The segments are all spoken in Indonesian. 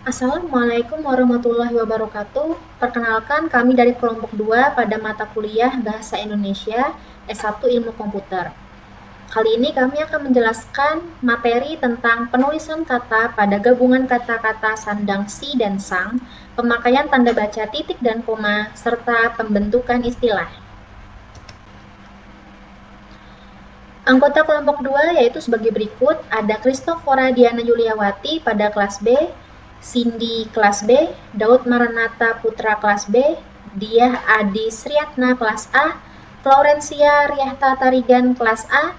Assalamualaikum warahmatullahi wabarakatuh. Perkenalkan, kami dari kelompok 2 pada mata kuliah Bahasa Indonesia S1 Ilmu Komputer. Kali ini kami akan menjelaskan materi tentang penulisan kata pada gabungan kata-kata sandang si dan sang, pemakaian tanda baca titik dan koma, serta pembentukan istilah. Anggota kelompok 2 yaitu sebagai berikut, ada Christophora Diana Yuliawati pada kelas B, Cindy kelas B, Daud Maranatha Putra kelas B, Diah Adi Sriatna kelas A, Florencia Riahta Tarigan kelas A,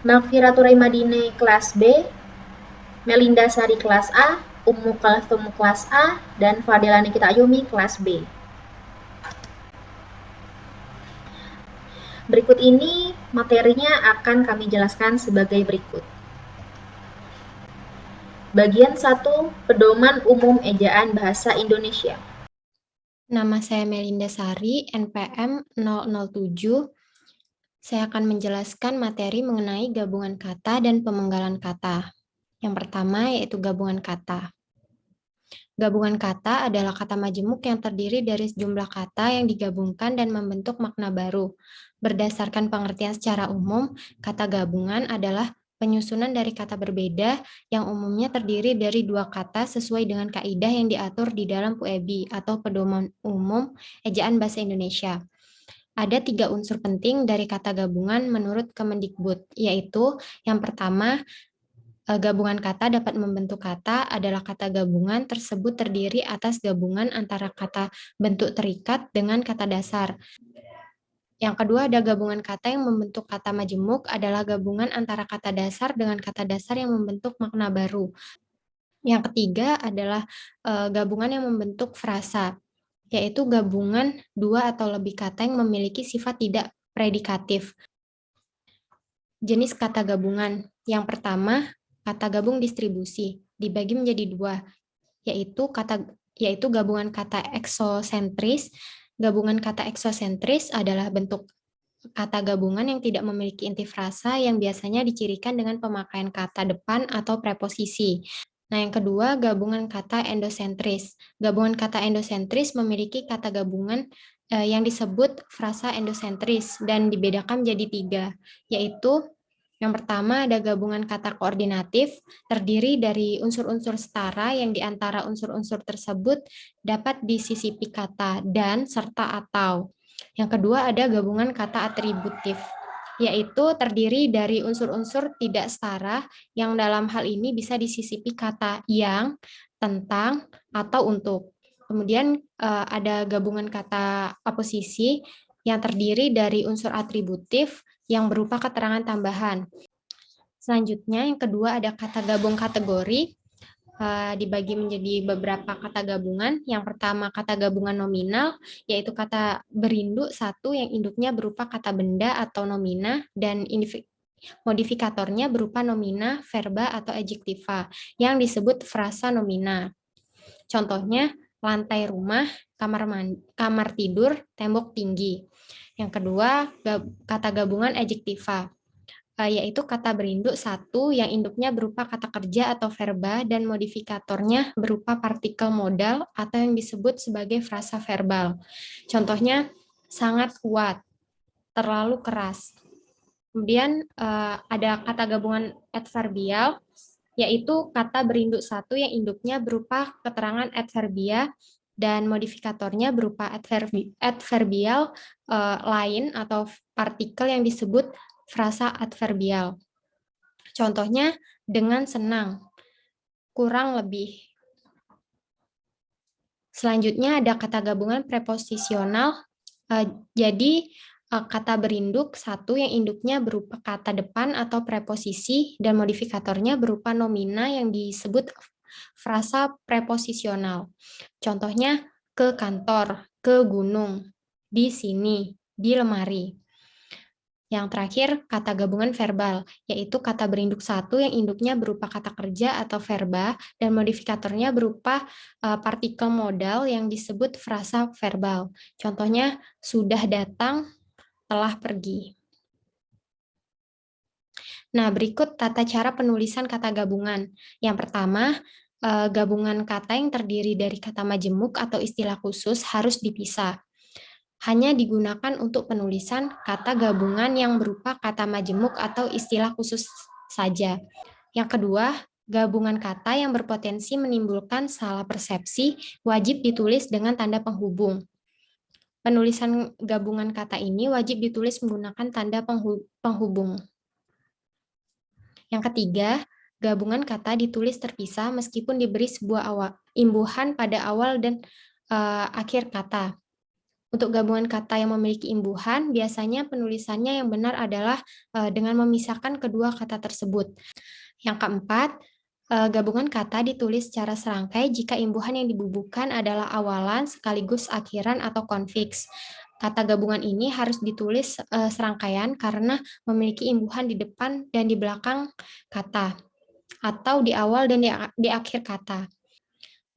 Malvira Turaimadine kelas B, Melinda Sari kelas A, Ummu Kalthum kelas A, dan Fadela Nikita Ayumi kelas B. Berikut ini materinya akan kami jelaskan sebagai berikut. Bagian 1, Pedoman Umum Ejaan Bahasa Indonesia. Nama saya Melinda Sari, NPM 007. Saya akan menjelaskan materi mengenai gabungan kata dan pemenggalan kata. Yang pertama yaitu gabungan kata. Gabungan kata adalah kata majemuk yang terdiri dari sejumlah kata yang digabungkan dan membentuk makna baru. Berdasarkan pengertian secara umum, kata gabungan adalah penyusunan dari kata berbeda yang umumnya terdiri dari dua kata sesuai dengan kaidah yang diatur di dalam PUEB atau Pedoman Umum Ejaan Bahasa Indonesia. Ada 3 unsur penting dari kata gabungan menurut Kemendikbud, yaitu yang pertama, gabungan kata dapat membentuk kata adalah kata gabungan tersebut terdiri atas gabungan antara kata bentuk terikat dengan kata dasar. Yang kedua, ada gabungan kata yang membentuk kata majemuk adalah gabungan antara kata dasar dengan kata dasar yang membentuk makna baru. Yang ketiga adalah gabungan yang membentuk frasa, yaitu gabungan dua atau lebih kata yang memiliki sifat tidak predikatif. Jenis kata gabungan. Yang pertama, kata gabung distribusi dibagi menjadi dua, yaitu gabungan kata eksosentris. Gabungan kata eksosentris adalah bentuk kata gabungan yang tidak memiliki inti frasa yang biasanya dicirikan dengan pemakaian kata depan atau preposisi. Nah, yang kedua, gabungan kata endosentris. Gabungan kata endosentris memiliki kata gabungan yang disebut frasa endosentris dan dibedakan menjadi 3, yaitu yang pertama ada gabungan kata koordinatif, terdiri dari unsur-unsur setara yang diantara unsur-unsur tersebut dapat disisipi kata dan serta atau. Yang kedua ada gabungan kata atributif, yaitu terdiri dari unsur-unsur tidak setara yang dalam hal ini bisa disisipi kata yang, tentang, atau untuk. Kemudian ada gabungan kata aposisi yang terdiri dari unsur atributif yang berupa keterangan tambahan. Selanjutnya yang kedua ada kata gabung kategori, dibagi menjadi beberapa kata gabungan. Yang pertama kata gabungan nominal, yaitu kata berinduk satu yang induknya berupa kata benda atau nomina dan modifikatornya berupa nomina, verba, atau adjektiva yang disebut frasa nomina. Contohnya lantai rumah, kamar tidur, tembok tinggi. Yang kedua kata gabungan adjektiva, yaitu kata berinduk satu yang induknya berupa kata kerja atau verba dan modifikatornya berupa partikel modal atau yang disebut sebagai frasa verbal. Contohnya sangat kuat, terlalu keras. Kemudian ada kata gabungan adverbial, yaitu kata berinduk satu yang induknya berupa keterangan adverbia dan modifikatornya berupa adverbial lain atau partikel yang disebut frasa adverbial. Contohnya dengan senang, kurang lebih. Selanjutnya ada kata gabungan preposisional. Jadi kata berinduk satu yang induknya berupa kata depan atau preposisi dan modifikatornya berupa nomina yang disebut frasa preposisional. Contohnya ke kantor, ke gunung, di sini, di lemari. Yang terakhir, kata gabungan verbal, yaitu kata berinduk satu yang induknya berupa kata kerja atau verba, dan modifikatornya berupa partikel modal yang disebut frasa verbal. Contohnya, sudah datang, telah pergi. Nah, berikut tata cara penulisan kata gabungan. Yang pertama, gabungan kata yang terdiri dari kata majemuk atau istilah khusus harus dipisah. Hanya digunakan untuk penulisan kata gabungan yang berupa kata majemuk atau istilah khusus saja. Yang kedua, gabungan kata yang berpotensi menimbulkan salah persepsi wajib ditulis dengan tanda penghubung. Penulisan gabungan kata ini wajib ditulis menggunakan tanda penghubung. Yang ketiga, gabungan kata ditulis terpisah meskipun diberi sebuah imbuhan pada awal dan akhir kata. Untuk gabungan kata yang memiliki imbuhan, biasanya penulisannya yang benar adalah dengan memisahkan kedua kata tersebut. Yang keempat, gabungan kata ditulis secara serangkai jika imbuhan yang dibubuhkan adalah awalan sekaligus akhiran atau konfiks. Kata gabungan ini harus ditulis serangkaian karena memiliki imbuhan di depan dan di belakang kata, atau di awal dan di akhir kata.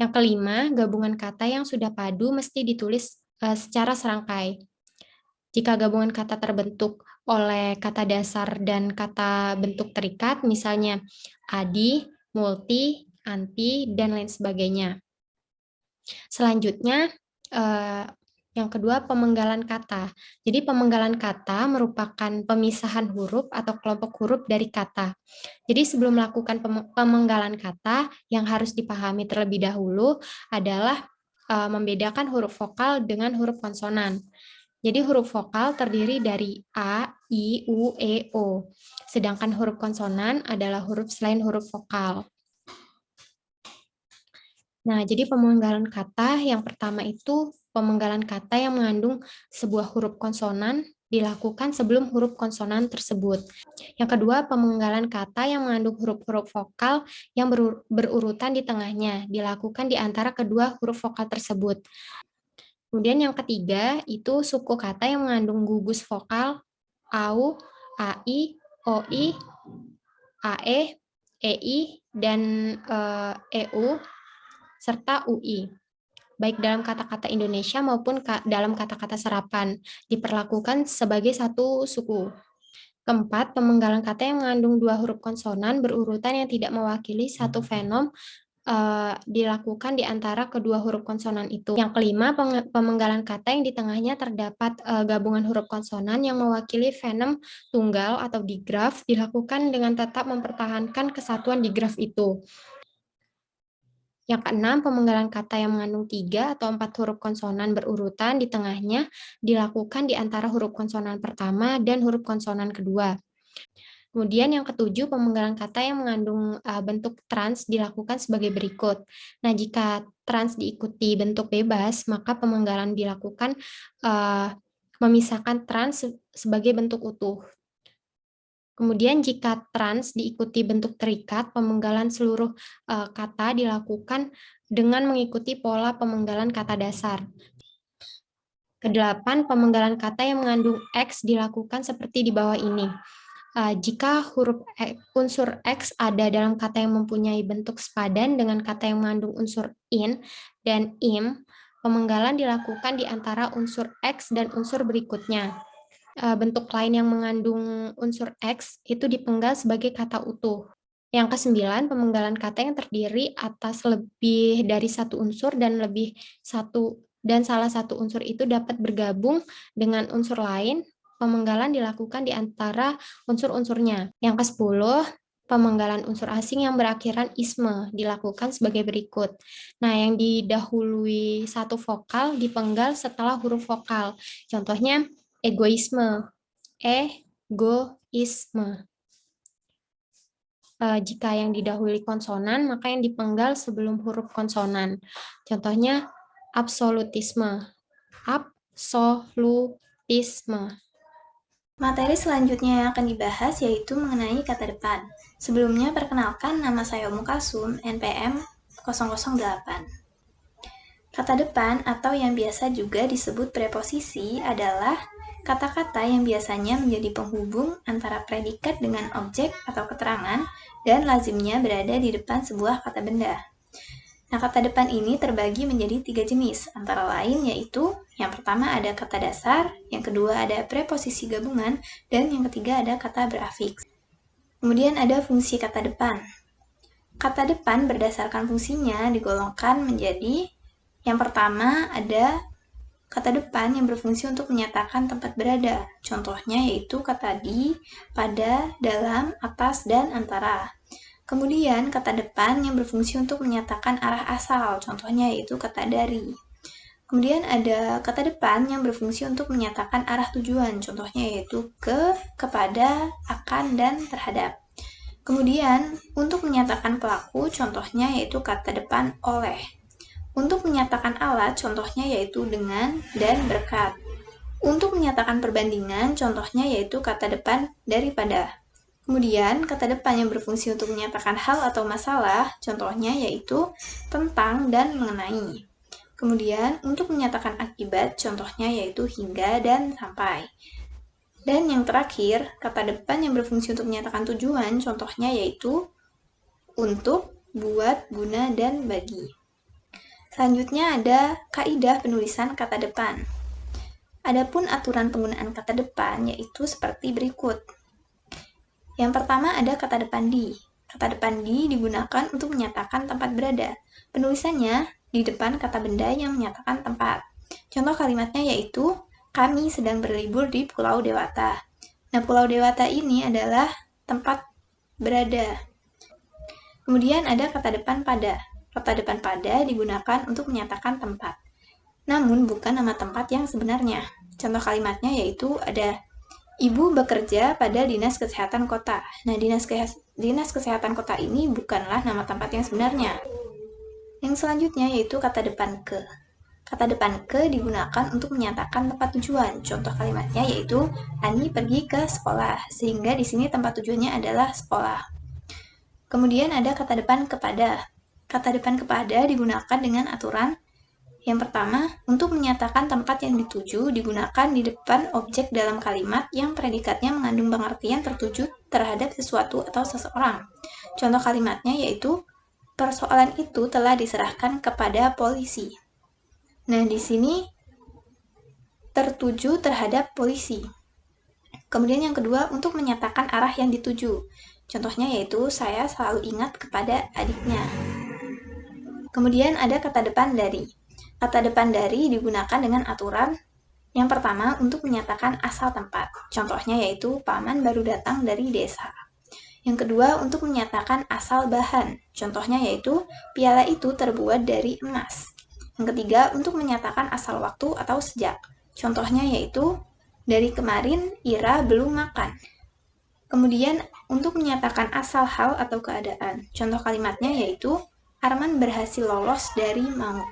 Yang kelima, gabungan kata yang sudah padu mesti ditulis secara serangkai. Jika gabungan kata terbentuk oleh kata dasar dan kata bentuk terikat, misalnya adi, multi, anti, dan lain sebagainya. Selanjutnya, yang kedua, pemenggalan kata. Jadi pemenggalan kata merupakan pemisahan huruf atau kelompok huruf dari kata. Jadi sebelum melakukan pemenggalan kata, yang harus dipahami terlebih dahulu adalah membedakan huruf vokal dengan huruf konsonan. Jadi huruf vokal terdiri dari A, I, U, E, O. Sedangkan huruf konsonan adalah huruf selain huruf vokal. Nah, jadi pemenggalan kata yang pertama itu pemenggalan kata yang mengandung sebuah huruf konsonan dilakukan sebelum huruf konsonan tersebut. Yang kedua, pemenggalan kata yang mengandung huruf-huruf vokal yang berurutan di tengahnya dilakukan di antara kedua huruf vokal tersebut. Kemudian yang ketiga, itu suku kata yang mengandung gugus vokal AU, AI, OI, AE, EI, dan EU, serta UI, baik dalam kata-kata Indonesia maupun dalam kata-kata serapan, diperlakukan sebagai satu suku. Keempat, pemenggalan kata yang mengandung dua huruf konsonan berurutan yang tidak mewakili satu fenom dilakukan di antara kedua huruf konsonan itu. Yang kelima, pemenggalan kata yang di tengahnya terdapat gabungan huruf konsonan yang mewakili fenom tunggal atau digraf dilakukan dengan tetap mempertahankan kesatuan digraf itu. Yang keenam, pemenggalan kata yang mengandung 3 atau 4 huruf konsonan berurutan di tengahnya dilakukan di antara huruf konsonan pertama dan huruf konsonan kedua. Kemudian yang ketujuh, pemenggalan kata yang mengandung bentuk trans dilakukan sebagai berikut. Nah, jika trans diikuti bentuk bebas, maka pemenggalan dilakukan memisahkan trans sebagai bentuk utuh. Kemudian jika trans diikuti bentuk terikat, pemenggalan seluruh kata dilakukan dengan mengikuti pola pemenggalan kata dasar. Kedelapan, pemenggalan kata yang mengandung X dilakukan seperti di bawah ini. Jika huruf unsur X ada dalam kata yang mempunyai bentuk sepadan dengan kata yang mengandung unsur in dan im, pemenggalan dilakukan di antara unsur X dan unsur berikutnya. Bentuk lain yang mengandung unsur X itu dipenggal sebagai kata utuh. Yang kesembilan, pemenggalan kata yang terdiri atas lebih dari satu unsur dan salah satu unsur itu dapat bergabung dengan unsur lain, pemenggalan dilakukan di antara unsur-unsurnya. Yang ke-10, pemenggalan unsur asing yang berakhiran isme dilakukan sebagai berikut. Nah, yang didahului satu vokal dipenggal setelah huruf vokal. Contohnya, egoisme, egoisme. Jika yang didahului konsonan, maka yang dipenggal sebelum huruf konsonan. Contohnya, absolutisme, absolutisme. Materi selanjutnya yang akan dibahas yaitu mengenai kata depan. Sebelumnya, perkenalkan nama saya Mukasum, NPM 008. Kata depan atau yang biasa juga disebut preposisi adalah kata-kata yang biasanya menjadi penghubung antara predikat dengan objek atau keterangan dan lazimnya berada di depan sebuah kata benda. Nah, kata depan ini terbagi menjadi 3 jenis, antara lain yaitu yang pertama ada kata dasar, yang kedua ada preposisi gabungan, dan yang ketiga ada kata berafiks. Kemudian ada fungsi kata depan. Kata depan berdasarkan fungsinya digolongkan menjadi yang pertama ada kata depan yang berfungsi untuk menyatakan tempat berada. Contohnya yaitu kata di, pada, dalam, atas, dan antara. Kemudian kata depan yang berfungsi untuk menyatakan arah asal. Contohnya yaitu kata dari. Kemudian ada kata depan yang berfungsi untuk menyatakan arah tujuan. Contohnya yaitu ke, kepada, akan, dan terhadap. Kemudian, untuk menyatakan pelaku, contohnya yaitu kata depan oleh. Untuk menyatakan alat, contohnya yaitu dengan dan berkat. Untuk menyatakan perbandingan, contohnya yaitu kata depan daripada. Kemudian, kata depan yang berfungsi untuk menyatakan hal atau masalah, contohnya yaitu tentang dan mengenai. Kemudian, untuk menyatakan akibat, contohnya yaitu hingga dan sampai. Dan yang terakhir, kata depan yang berfungsi untuk menyatakan tujuan, contohnya yaitu untuk, buat, guna, dan bagi. Selanjutnya ada kaidah penulisan kata depan. Adapun aturan penggunaan kata depan yaitu seperti berikut. Yang pertama ada kata depan di. Kata depan di digunakan untuk menyatakan tempat berada. Penulisannya di depan kata benda yang menyatakan tempat. Contoh kalimatnya yaitu, kami sedang berlibur di Pulau Dewata. Nah, Pulau Dewata ini adalah tempat berada. Kemudian ada kata depan pada. Kata depan pada digunakan untuk menyatakan tempat. Namun bukan nama tempat yang sebenarnya. Contoh kalimatnya yaitu ada Ibu bekerja pada Dinas Kesehatan Kota. Nah, Dinas Kesehatan Kota ini bukanlah nama tempat yang sebenarnya. Yang selanjutnya yaitu kata depan ke. Kata depan ke digunakan untuk menyatakan tempat tujuan. Contoh kalimatnya yaitu Ani pergi ke sekolah, sehingga di sini tempat tujuannya adalah sekolah. Kemudian ada kata depan kepada. Kata depan kepada digunakan dengan aturan yang pertama, untuk menyatakan tempat yang dituju digunakan di depan objek dalam kalimat yang predikatnya mengandung pengertian tertuju terhadap sesuatu atau seseorang. Contoh kalimatnya yaitu, persoalan itu telah diserahkan kepada polisi. Nah, di sini tertuju terhadap polisi. Kemudian yang kedua, untuk menyatakan arah yang dituju. Contohnya yaitu, saya selalu ingat kepada adiknya. Kemudian ada kata depan dari. Kata depan dari digunakan dengan aturan yang pertama untuk menyatakan asal tempat. Contohnya yaitu paman baru datang dari desa. Yang kedua untuk menyatakan asal bahan. Contohnya yaitu piala itu terbuat dari emas. Yang ketiga untuk menyatakan asal waktu atau sejak. Contohnya yaitu dari kemarin Ira belum makan. Kemudian untuk menyatakan asal hal atau keadaan. Contoh kalimatnya yaitu Arman berhasil lolos dari maut.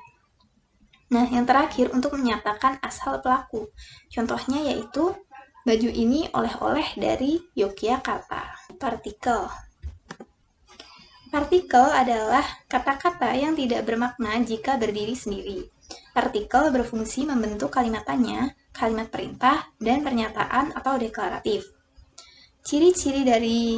Nah, yang terakhir untuk menyatakan asal pelaku. Contohnya yaitu, baju ini oleh-oleh dari Yogyakarta. Partikel. Partikel adalah kata-kata yang tidak bermakna jika berdiri sendiri. Partikel berfungsi membentuk kalimat tanya, kalimat perintah, dan pernyataan atau deklaratif. Ciri-ciri dari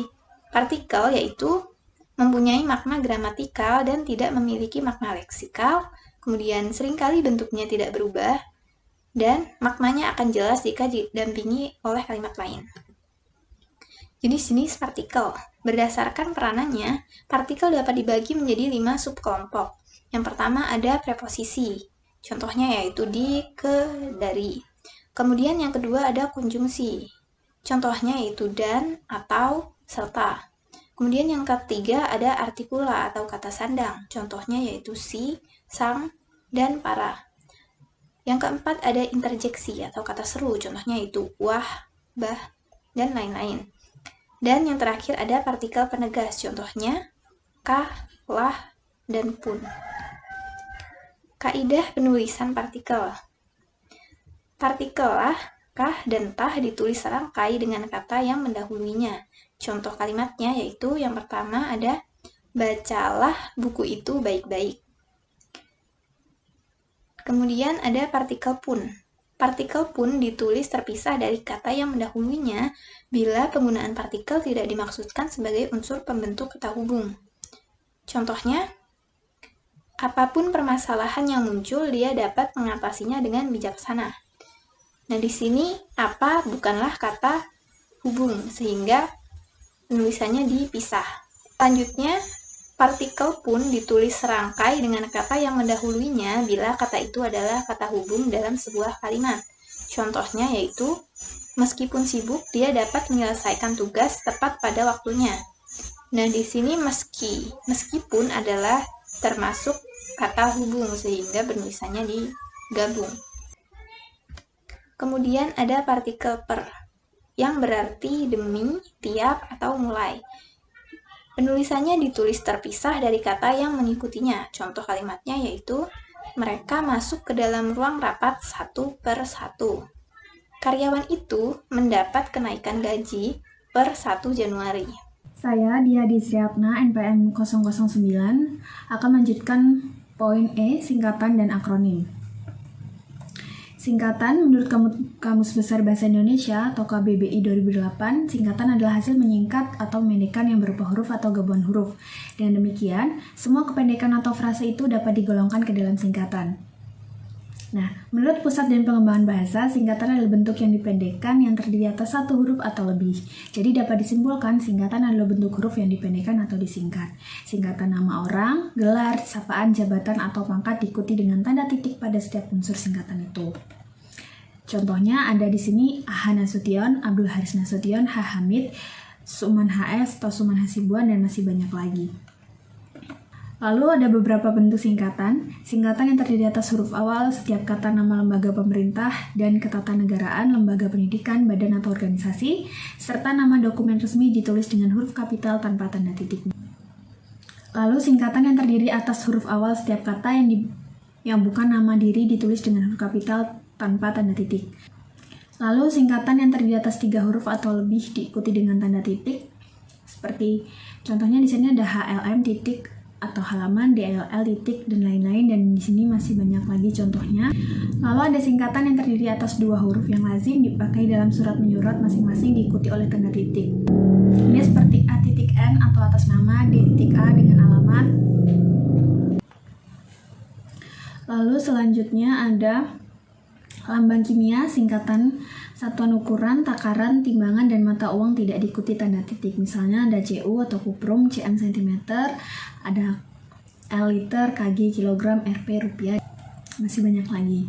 partikel yaitu mempunyai makna gramatikal dan tidak memiliki makna leksikal, kemudian seringkali bentuknya tidak berubah, dan maknanya akan jelas jika didampingi oleh kalimat lain. Jadi jenis partikel. Berdasarkan peranannya, partikel dapat dibagi menjadi 5 subkelompok. Yang pertama ada preposisi, contohnya yaitu di, ke, dari. Kemudian yang kedua ada konjungsi, contohnya yaitu dan, atau, serta. Kemudian yang ketiga ada artikula atau kata sandang, contohnya yaitu si, sang, dan para. Yang keempat ada interjeksi atau kata seru, contohnya yaitu wah, bah, dan lain-lain. Dan yang terakhir ada partikel penegas, contohnya kah, lah, dan pun. Kaidah penulisan partikel. Partikel lah, kah, dan tah ditulis serangkai dengan kata yang mendahuluinya. Contoh kalimatnya yaitu yang pertama ada bacalah buku itu baik-baik. Kemudian ada partikel pun. Partikel pun ditulis terpisah dari kata yang mendahuluinya bila penggunaan partikel tidak dimaksudkan sebagai unsur pembentuk kata hubung. Contohnya, apapun permasalahan yang muncul, dia dapat mengatasinya dengan bijaksana. Nah, di sini apa bukanlah kata hubung, sehingga penulisannya dipisah. Selanjutnya, Partikel pun ditulis serangkai dengan kata yang mendahuluinya bila kata itu adalah kata hubung dalam sebuah kalimat. Contohnya yaitu, meskipun sibuk, dia dapat menyelesaikan tugas tepat pada waktunya. Nah, di sini meskipun adalah termasuk kata hubung, sehingga penulisannya digabung. Kemudian ada partikel per, yang berarti demi, tiap, atau mulai. Penulisannya ditulis terpisah dari kata yang mengikutinya. Contoh kalimatnya yaitu, mereka masuk ke dalam ruang rapat 1/1. Karyawan itu mendapat kenaikan gaji per 1 Januari. Saya, Dia Disyatna, NPM 009, akan melanjutkan poin E, singkatan dan akronim. Singkatan, menurut Kamus Besar Bahasa Indonesia atau KBBI 2008, singkatan adalah hasil menyingkat atau memendekkan yang berupa huruf atau gabungan huruf. Dengan demikian, semua kependekan atau frase itu dapat digolongkan ke dalam singkatan. Nah, menurut Pusat dan Pengembangan Bahasa, singkatan adalah bentuk yang dipendekkan yang terdiri atas satu huruf atau lebih. Jadi dapat disimpulkan singkatan adalah bentuk huruf yang dipendekkan atau disingkat. Singkatan nama orang, gelar, sapaan, jabatan, atau pangkat diikuti dengan tanda titik pada setiap unsur singkatan itu. Contohnya ada di sini A.H. Nasution, Abdul Haris Nasution, H. Hamid, Suman HS atau Suman Hasibuan, dan masih banyak lagi. Lalu ada beberapa bentuk singkatan. Singkatan yang terdiri atas huruf awal setiap kata nama lembaga pemerintah dan ketatanegaraan, lembaga pendidikan, badan atau organisasi, serta nama dokumen resmi ditulis dengan huruf kapital tanpa tanda titik. Lalu singkatan yang terdiri atas huruf awal setiap kata yang bukan nama diri ditulis dengan huruf kapital tanpa tanda titik. Lalu singkatan yang terdiri atas 3 huruf atau lebih diikuti dengan tanda titik. Seperti contohnya di sini ada HLM titik atau halaman, DLL titik, dan lain-lain, dan di sini masih banyak lagi contohnya. Lalu ada singkatan yang terdiri atas 2 huruf yang lazim dipakai dalam surat menyurat masing-masing diikuti oleh tanda titik. Ini seperti A titik N atau atas nama, D titik A dengan alamat. Lalu selanjutnya ada lambang kimia, singkatan satuan ukuran, takaran, timbangan, dan mata uang tidak diikuti tanda titik. Misalnya ada CU atau kuprum, CM cm, ada L liter, KG kilogram, RP rupiah, masih banyak lagi.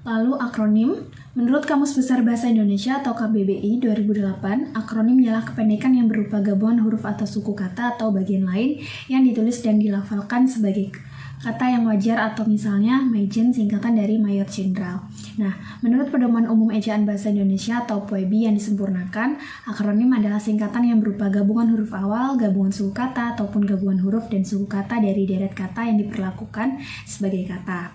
Lalu akronim, menurut Kamus Besar Bahasa Indonesia atau KBBI 2008, akronim ialah kependekan yang berupa gabungan huruf atau suku kata atau bagian lain yang ditulis dan dilafalkan sebagai kata yang wajar, atau misalnya Majen singkatan dari Mayor Jenderal. Nah, menurut Pedoman Umum Ejaan Bahasa Indonesia atau PUEBI yang disempurnakan, akronim adalah singkatan yang berupa gabungan huruf awal, gabungan suku kata, ataupun gabungan huruf dan suku kata dari deret kata yang diperlakukan sebagai kata.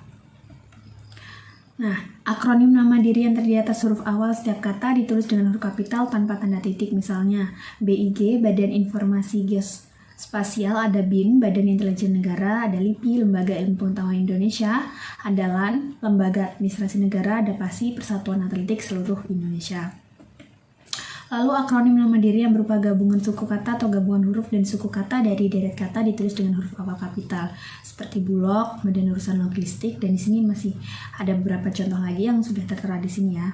Nah, akronim nama diri yang terdiri atas huruf awal setiap kata ditulis dengan huruf kapital tanpa tanda titik. Misalnya, BIG, Badan Informasi Geospasial, ada BIN, Badan Intelijen Negara, ada LIPI, Lembaga Ilmu Pengetahuan Indonesia, ada LAN, Lembaga Administrasi Negara, ada PASI, Persatuan Atletik Seluruh Indonesia. Lalu akronim nama diri yang berupa gabungan suku kata atau gabungan huruf dan suku kata dari deret kata ditulis dengan huruf awal kapital, seperti Bulog, Badan Urusan Logistik, dan di sini masih ada beberapa contoh lagi yang sudah tertera di sini ya.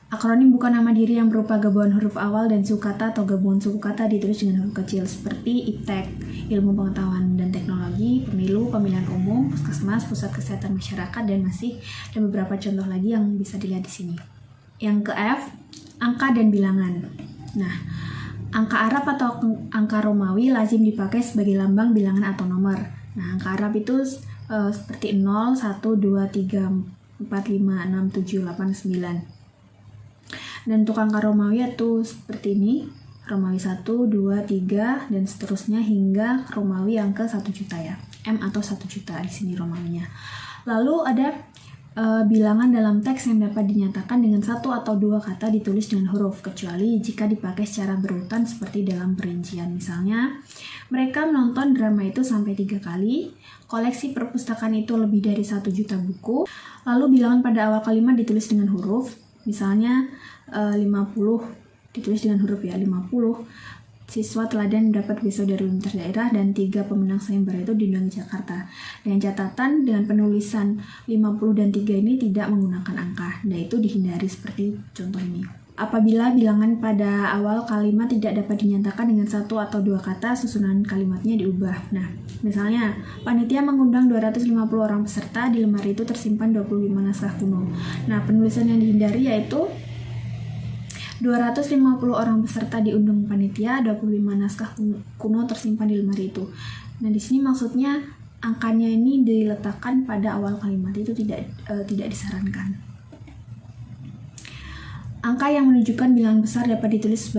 Akronim bukan nama diri yang berupa gabungan huruf awal dan suku kata atau gabungan suku kata ditulis dengan huruf kecil, seperti IPTEK, Ilmu Pengetahuan dan Teknologi, Pemilu, Pemilihan Umum, Puskesmas, Pusat Kesehatan Masyarakat, dan masih ada beberapa contoh lagi yang bisa dilihat di sini. Yang ke F, angka dan bilangan. Nah, angka Arab atau angka Romawi lazim dipakai sebagai lambang bilangan atau nomor. Nah, angka Arab itu seperti 0, 1, 2, 3, 4, 5, 6, 7, 8, 9. Dan untuk angka Romawi itu seperti ini, Romawi 1, 2, 3, dan seterusnya hingga Romawi yang ke 1 juta ya. M atau 1 juta di sini Romawinya. Lalu ada bilangan dalam teks yang dapat dinyatakan dengan 1 atau 2 kata ditulis dengan huruf, kecuali jika dipakai secara berurutan seperti dalam perincian. Misalnya, mereka menonton drama itu sampai 3 kali, koleksi perpustakaan itu lebih dari 1 juta buku, lalu bilangan pada awal kalimat ditulis dengan huruf, misalnya 50 ditulis dengan huruf ya, 50. Siswa teladan mendapat beasiswa dari lintas daerah dan 3 pemenang sayembara itu diundang ke Jakarta. Dengan catatan dengan penulisan 50 dan 3 ini tidak menggunakan angka. Nah, itu dihindari seperti contoh ini. apabila bilangan pada awal kalimat tidak dapat dinyatakan dengan satu atau dua kata, susunan kalimatnya diubah. Nah, misalnya, panitia mengundang 250 orang peserta, di lemari itu tersimpan 25 naskah kuno. Nah, penulisan yang dihindari yaitu 250 orang peserta diundang panitia, 25 naskah kuno tersimpan di lemari itu. Nah, di sini maksudnya angkanya ini diletakkan pada awal kalimat, itu tidak disarankan. Angka yang menunjukkan bilangan besar dapat ditulis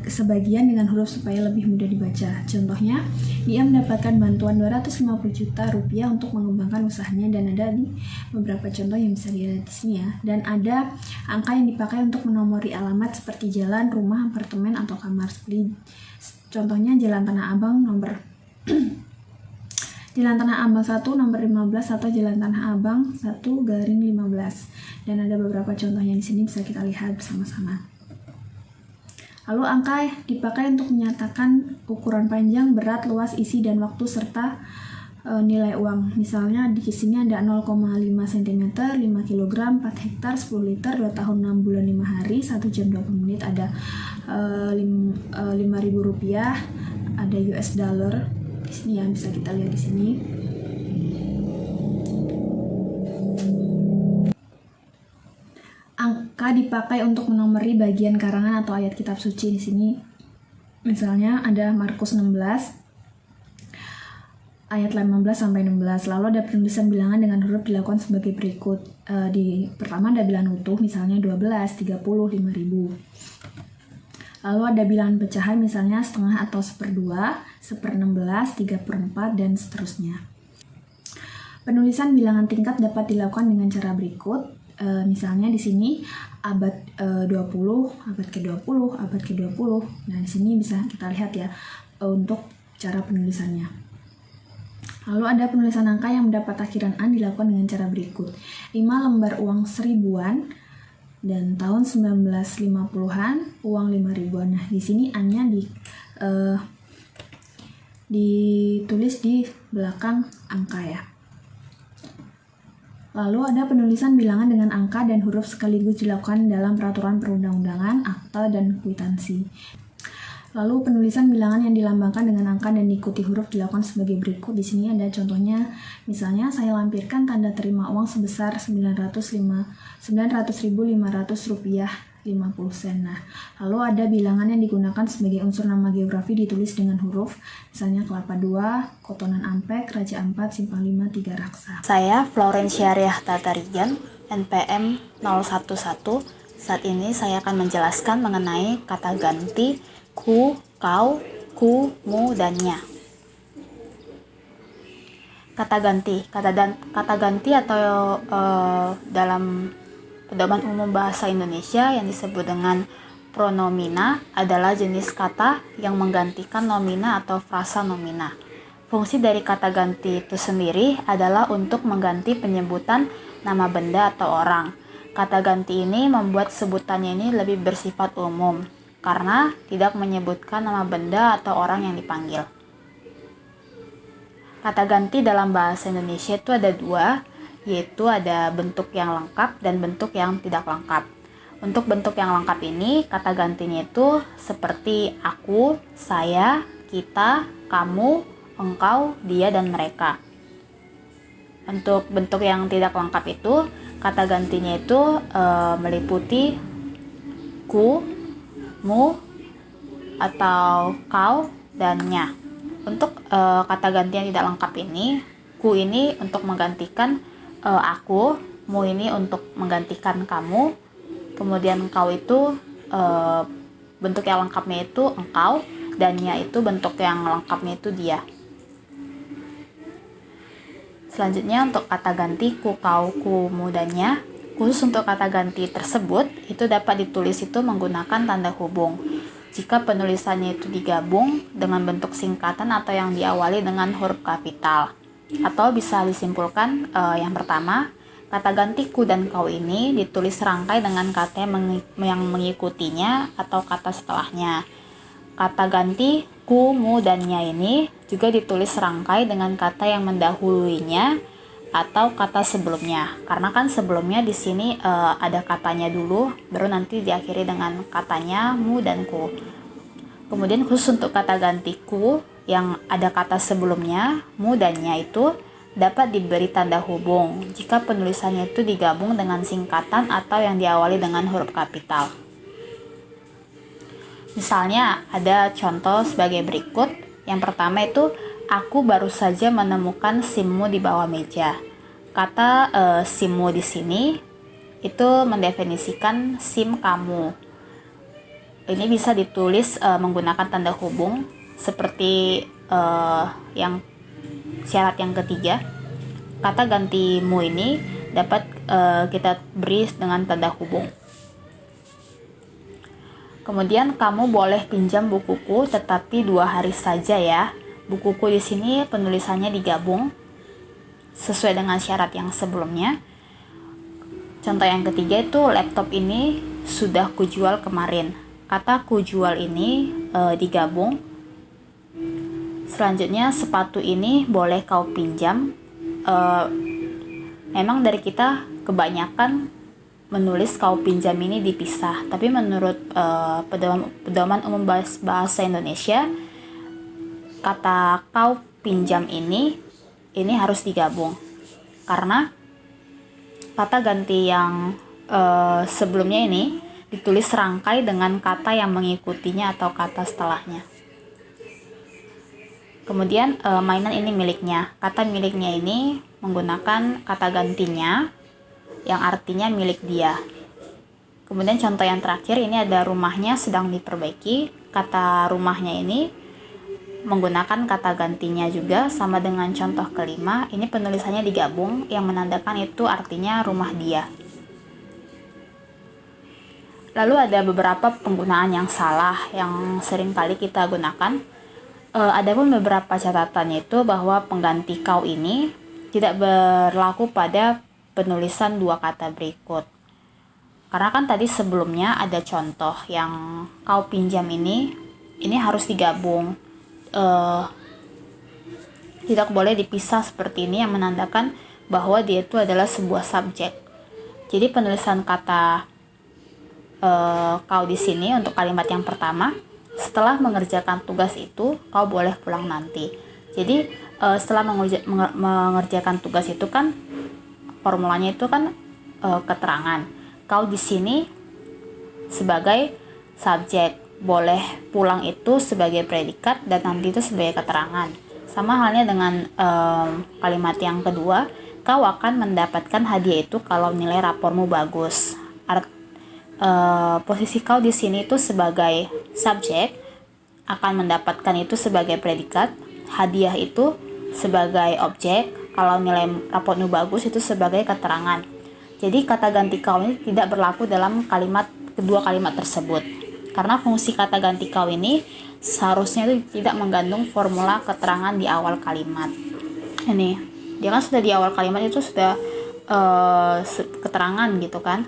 sebagian dengan huruf supaya lebih mudah dibaca. Contohnya, dia mendapatkan bantuan 250 juta rupiah untuk mengembangkan usahanya, dan ada di beberapa contoh yang bisa dilihat di sini ya. Dan ada angka yang dipakai untuk menomori alamat seperti jalan, rumah, apartemen, atau kamar. Seperti contohnya Jalan Tanah Abang nomor Jalan Tanah Abang 1 nomor 15 atau Jalan Tanah Abang 1/15. Dan ada beberapa contohnya di sini bisa kita lihat bersama-sama. Lalu angka dipakai untuk menyatakan ukuran panjang, berat, luas, isi, dan waktu serta nilai uang. Misalnya di sini ada 0,5 cm, 5 kg, 4 hektar, 10 liter, 2 tahun 6 bulan 5 hari, 1 jam 20 menit, ada 5.000 rupiah, ada US dollar. Di sini ya, bisa kita lihat di sini. Angka dipakai untuk menomori bagian karangan atau ayat kitab suci di sini. Misalnya ada Markus 16 ayat 15 sampai 16. Lalu ada penulisan bilangan dengan huruf dilakukan sebagai berikut. Di pertama ada bilangan utuh, misalnya 12, 30, 5.000. Lalu ada bilangan pecahan, misalnya setengah atau 1/2, 1/16, 3/4, dan seterusnya. Penulisan bilangan tingkat dapat dilakukan dengan cara berikut. Misalnya di sini abad 20, abad ke-20, abad ke-20. Nah, di sini bisa kita lihat ya untuk cara penulisannya. Lalu ada penulisan angka yang mendapat akhiran an dilakukan dengan cara berikut. 5 lembar uang 1000-an dan tahun 1950-an uang 5.000-an. Nah, di sini an-nya ditulis di belakang angka ya. Lalu ada penulisan bilangan dengan angka dan huruf sekaligus dilakukan dalam peraturan perundang-undangan, akta, dan kwitansi. Lalu penulisan bilangan yang dilambangkan dengan angka dan diikuti huruf dilakukan sebagai berikut. Di sini ada contohnya, misalnya saya lampirkan tanda terima uang sebesar 900.500 rupiah 50 sen. Nah, lalu ada bilangan yang digunakan sebagai unsur nama geografi ditulis dengan huruf, misalnya Kelapa 2, Kotonan Ampek, Raja Ampat, Simpang 5, 3 Raksa. Saya Florencia Tarigan, NPM 011. Saat ini saya akan menjelaskan mengenai kata ganti ku, kau, ku, mu, dan nya. Kata ganti atau dalam pedoman umum bahasa Indonesia yang disebut dengan pronomina adalah jenis kata yang menggantikan nomina atau frasa nomina. Fungsi dari kata ganti itu sendiri adalah untuk mengganti penyebutan nama benda atau orang. Kata ganti ini membuat sebutannya ini lebih bersifat umum karena tidak menyebutkan nama benda atau orang yang dipanggil. Kata ganti dalam bahasa Indonesia itu ada dua, yaitu ada bentuk yang lengkap dan bentuk yang tidak lengkap. Untuk bentuk yang lengkap ini, kata gantinya itu seperti aku, saya, kita, kamu, engkau, dia, dan mereka. Untuk bentuk yang tidak lengkap itu, kata gantinya itu meliputi ku, mu, atau kau, dan nya. Untuk kata ganti yang tidak lengkap ini, ku ini untuk menggantikan aku, mu ini untuk menggantikan kamu, kemudian kau itu bentuk yang lengkapnya itu engkau, dan nya itu bentuk yang lengkapnya itu dia. Selanjutnya untuk kata ganti ku, kau, ku, mu, dan nya, khusus untuk kata ganti tersebut itu dapat ditulis itu menggunakan tanda hubung. Jika penulisannya itu digabung dengan bentuk singkatan atau yang diawali dengan huruf kapital. Atau bisa disimpulkan yang pertama, kata ganti ku dan kau ini ditulis serangkai dengan kata yang mengikutinya atau kata setelahnya. Kata ganti ku, mu, dan nya ini juga ditulis serangkai dengan kata yang mendahuluinya atau kata sebelumnya. Karena kan sebelumnya di sini ada katanya dulu, baru nanti diakhiri dengan katanya mu dan ku. Kemudian khusus untuk kata ganti ku yang ada kata sebelumnya, mu dan nya itu dapat diberi tanda hubung jika penulisannya itu digabung dengan singkatan atau yang diawali dengan huruf kapital. Misalnya ada contoh sebagai berikut. Yang pertama itu, aku baru saja menemukan SIM-mu di bawah meja. Kata SIM-mu di sini itu mendefinisikan SIM kamu. Ini bisa ditulis menggunakan tanda hubung seperti yang syarat yang ketiga. Kata gantimu ini dapat kita beri dengan tanda hubung. Kemudian kamu boleh pinjam bukuku tetapi 2 hari saja ya. Bukuku di sini penulisannya digabung sesuai dengan syarat yang sebelumnya. Contoh yang ketiga itu, laptop ini sudah kujual kemarin. Kata kujual ini digabung. Selanjutnya, sepatu ini boleh kau pinjam. Memang dari kita kebanyakan menulis kau pinjam ini dipisah, tapi menurut pedoman umum bahasa Indonesia, kata kau pinjam ini harus digabung, karena kata ganti yang sebelumnya ini ditulis serangkai dengan kata yang mengikutinya atau kata setelahnya. Kemudian mainan ini miliknya. Kata miliknya ini menggunakan kata gantinya yang artinya milik dia. Kemudian contoh yang terakhir ini ada rumahnya sedang diperbaiki. Kata rumahnya ini menggunakan kata gantinya juga sama dengan contoh kelima. Ini penulisannya digabung yang menandakan itu artinya rumah dia. Lalu ada beberapa penggunaan yang salah yang sering kali kita gunakan. Adapun beberapa catatannya itu bahwa pengganti kau ini tidak berlaku pada penulisan 2 kata berikut. Karena kan tadi sebelumnya ada contoh yang kau pinjam ini harus digabung. Tidak boleh dipisah seperti ini yang menandakan bahwa dia itu adalah sebuah subjek. Jadi penulisan kata kau di sini untuk kalimat yang pertama, setelah mengerjakan tugas itu kau boleh pulang nanti. Jadi setelah mengerjakan tugas itu kan formulanya itu kan keterangan. Kau di sini sebagai subjek, boleh pulang itu sebagai predikat, dan nanti itu sebagai keterangan. Sama halnya dengan kalimat yang kedua, kau akan mendapatkan hadiah itu kalau nilai rapormu bagus. Posisi kau di sini itu sebagai subjek, akan mendapatkan itu sebagai predikat, hadiah itu sebagai objek, kalau nilai raportmu bagus itu sebagai keterangan. Jadi kata ganti kau ini tidak berlaku dalam kedua kalimat tersebut. Karena fungsi kata ganti kau ini seharusnya itu tidak mengandung formula keterangan di awal kalimat. Ini, dia kan sudah di awal kalimat itu sudah keterangan gitu kan.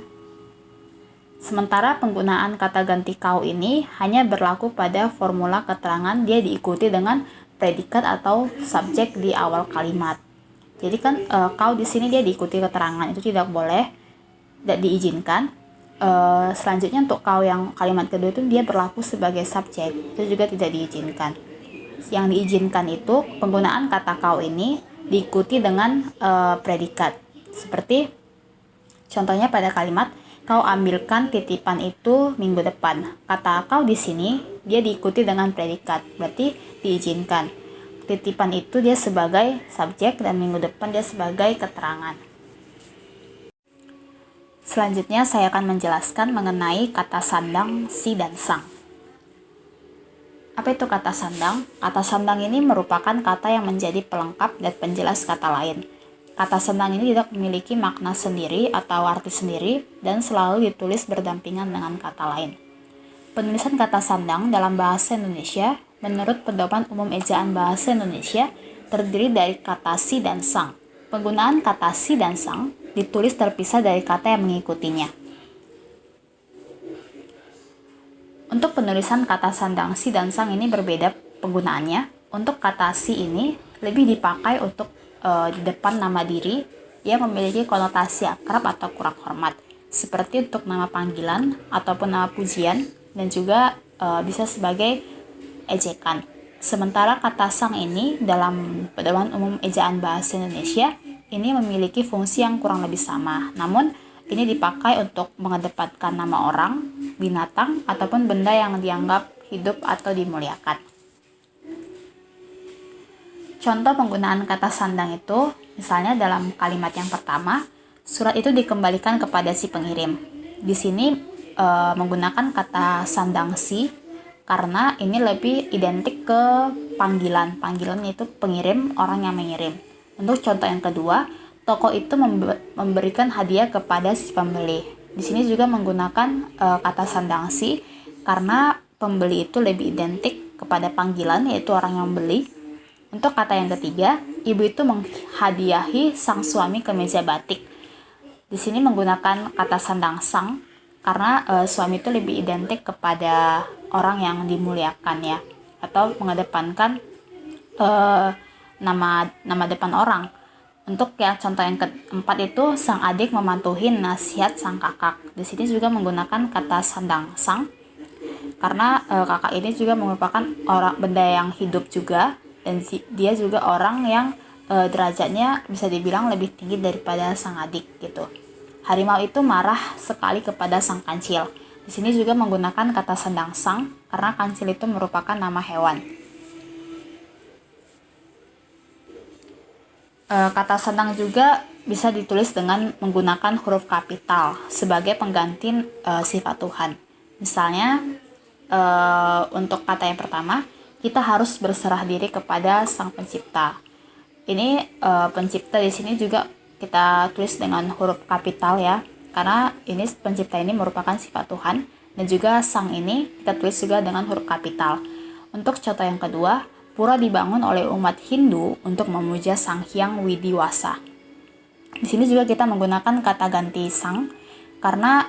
Sementara penggunaan kata ganti kau ini hanya berlaku pada formula keterangan, dia diikuti dengan predikat atau subjek di awal kalimat. Jadi kan kau di sini dia diikuti keterangan, itu tidak boleh, tidak diizinkan. Selanjutnya untuk kau yang kalimat kedua itu dia berlaku sebagai subjek, itu juga tidak diizinkan. Yang diizinkan itu penggunaan kata kau ini diikuti dengan predikat. Seperti contohnya pada kalimat kau ambilkan titipan itu minggu depan. Kata kau di sini dia diikuti dengan predikat, berarti diizinkan. Titipan itu dia sebagai subjek dan minggu depan dia sebagai keterangan. Selanjutnya saya akan menjelaskan mengenai kata sandang, si, dan sang. Apa itu kata sandang? Kata sandang ini merupakan kata yang menjadi pelengkap dan penjelas kata lain. Kata sandang ini tidak memiliki makna sendiri atau arti sendiri dan selalu ditulis berdampingan dengan kata lain. Penulisan kata sandang dalam bahasa Indonesia menurut pedoman umum ejaan bahasa Indonesia terdiri dari kata si dan sang. Penggunaan kata si dan sang ditulis terpisah dari kata yang mengikutinya. Untuk penulisan kata sandang si dan sang ini berbeda penggunaannya. Untuk kata si ini lebih dipakai untuk di depan nama diri yang memiliki konotasi akrab atau kurang hormat, seperti untuk nama panggilan ataupun nama pujian, dan juga bisa sebagai ejekan. Sementara kata sang ini dalam pedoman umum ejaan bahasa Indonesia ini memiliki fungsi yang kurang lebih sama, namun ini dipakai untuk mengedepankan nama orang, binatang, ataupun benda yang dianggap hidup atau dimuliakan. Contoh penggunaan kata sandang itu, misalnya dalam kalimat yang pertama, surat itu dikembalikan kepada si pengirim. Di sini menggunakan kata sandang si, karena ini lebih identik ke panggilan. Panggilan itu pengirim, orang yang mengirim. Untuk contoh yang kedua, toko itu memberikan hadiah kepada si pembeli. Di sini juga menggunakan kata sandang si, karena pembeli itu lebih identik kepada panggilan, yaitu orang yang membeli. Untuk kata yang ketiga, ibu itu menghadiahi sang suami kemeja batik. Di sini menggunakan kata sandang sang, karena suami itu lebih identik kepada orang yang dimuliakan ya, atau mengedepankan nama depan orang. Untuk yang contoh yang keempat itu, sang adik mematuhi nasihat sang kakak. Di sini juga menggunakan kata sandang sang, karena kakak ini juga merupakan benda yang hidup juga, dan dia juga orang yang derajatnya bisa dibilang lebih tinggi daripada sang adik gitu. Harimau itu marah sekali kepada sang kancil. Di sini juga menggunakan kata sandang sang, karena kancil itu merupakan nama hewan. Kata sandang juga bisa ditulis dengan menggunakan huruf kapital sebagai pengganti sifat Tuhan. Misalnya, untuk kata yang pertama, kita harus berserah diri kepada Sang Pencipta. Ini pencipta di sini juga kita tulis dengan huruf kapital ya, karena ini pencipta ini merupakan sifat Tuhan, dan juga sang ini kita tulis juga dengan huruf kapital. Untuk contoh yang kedua, pura dibangun oleh umat Hindu untuk memuja Sang Hyang Widiwasa. Di sini juga kita menggunakan kata ganti sang, karena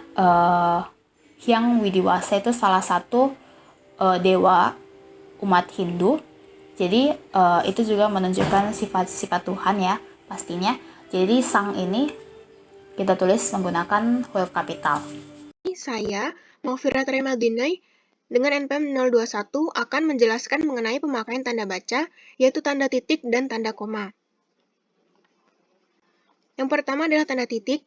Hyang Widiwasa itu salah satu dewa umat Hindu. Jadi itu juga menunjukkan sifat-sifat Tuhan ya pastinya. Jadi sang ini kita tulis menggunakan huruf kapital. Saya, Maufira Tremaldinai, dengan NPM 021 akan menjelaskan mengenai pemakaian tanda baca, yaitu tanda titik dan tanda koma. Yang pertama adalah tanda titik.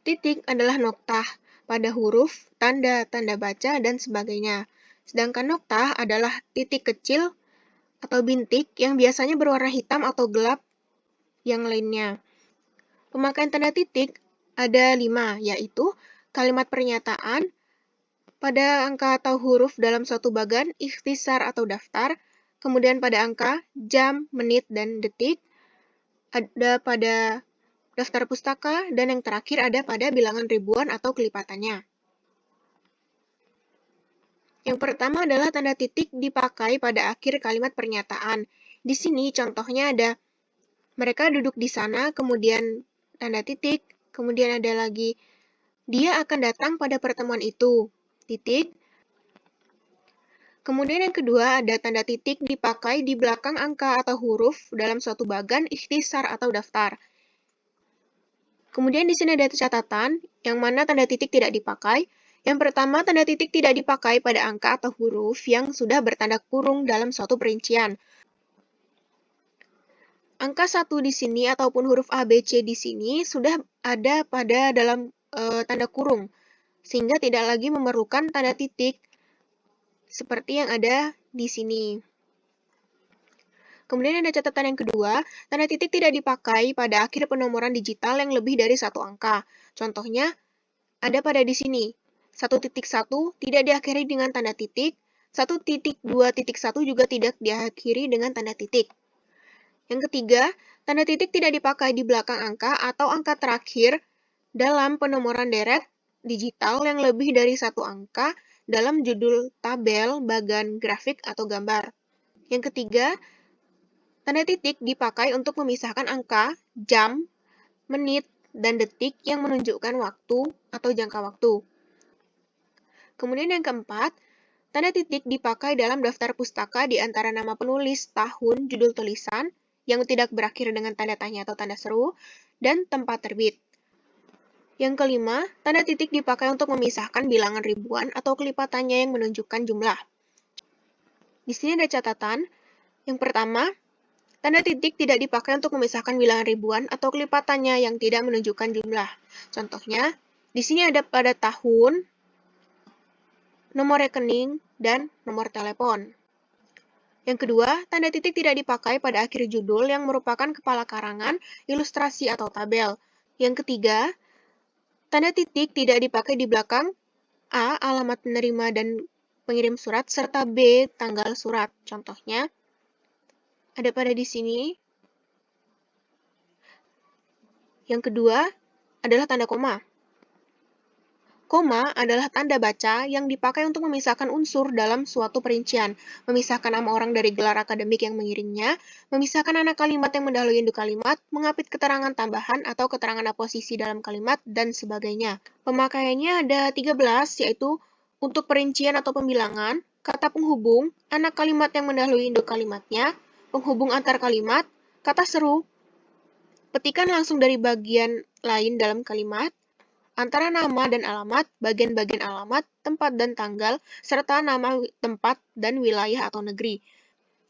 Titik adalah noktah pada huruf, tanda baca, dan sebagainya. Sedangkan noktah adalah titik kecil atau bintik yang biasanya berwarna hitam atau gelap yang lainnya. Pemakaian tanda titik ada 5, yaitu kalimat pernyataan, pada angka atau huruf dalam suatu bagan, ikhtisar atau daftar, kemudian pada angka, jam, menit, dan detik, ada pada daftar pustaka, dan yang terakhir ada pada bilangan ribuan atau kelipatannya. Yang pertama adalah tanda titik dipakai pada akhir kalimat pernyataan. Di sini contohnya ada mereka duduk di sana, kemudian tanda titik, kemudian ada lagi dia akan datang pada pertemuan itu, titik. Kemudian yang kedua ada tanda titik dipakai di belakang angka atau huruf dalam suatu bagan, ikhtisar atau daftar. Kemudian di sini ada catatan yang mana tanda titik tidak dipakai. Yang pertama, tanda titik tidak dipakai pada angka atau huruf yang sudah bertanda kurung dalam suatu perincian. Angka 1 di sini ataupun huruf A, B, C di sini sudah ada pada dalam tanda kurung, sehingga tidak lagi memerlukan tanda titik seperti yang ada di sini. Kemudian ada catatan yang kedua, tanda titik tidak dipakai pada akhir penomoran digital yang lebih dari satu angka. Contohnya ada pada di sini. 1.1 tidak diakhiri dengan tanda titik, 1.2.1 juga tidak diakhiri dengan tanda titik. Yang ketiga, tanda titik tidak dipakai di belakang angka atau angka terakhir dalam penomoran deret digital yang lebih dari satu angka dalam judul tabel, bagan, grafik, atau gambar. Yang ketiga, tanda titik dipakai untuk memisahkan angka, jam, menit, dan detik yang menunjukkan waktu atau jangka waktu. Kemudian yang keempat, tanda titik dipakai dalam daftar pustaka di antara nama penulis, tahun, judul tulisan, yang tidak berakhir dengan tanda tanya atau tanda seru, dan tempat terbit. Yang kelima, tanda titik dipakai untuk memisahkan bilangan ribuan atau kelipatannya yang menunjukkan jumlah. Di sini ada catatan. Yang pertama, tanda titik tidak dipakai untuk memisahkan bilangan ribuan atau kelipatannya yang tidak menunjukkan jumlah. Contohnya, di sini ada pada tahun, nomor rekening, dan nomor telepon. Yang kedua, tanda titik tidak dipakai pada akhir judul yang merupakan kepala karangan, ilustrasi, atau tabel. Yang ketiga, tanda titik tidak dipakai di belakang A. Alamat penerima dan pengirim surat, serta B. Tanggal surat. Contohnya, ada pada di sini. Yang kedua adalah tanda koma. Koma adalah tanda baca yang dipakai untuk memisahkan unsur dalam suatu perincian, memisahkan nama orang dari gelar akademik yang mengiringnya, memisahkan anak kalimat yang mendahului induk kalimat, mengapit keterangan tambahan atau keterangan aposisi dalam kalimat, dan sebagainya. Pemakaiannya ada 13, yaitu untuk perincian atau pembilangan, kata penghubung, anak kalimat yang mendahului induk kalimatnya, penghubung antar kalimat, kata seru, petikan langsung dari bagian lain dalam kalimat, antara nama dan alamat, bagian-bagian alamat, tempat dan tanggal, serta nama tempat dan wilayah atau negeri.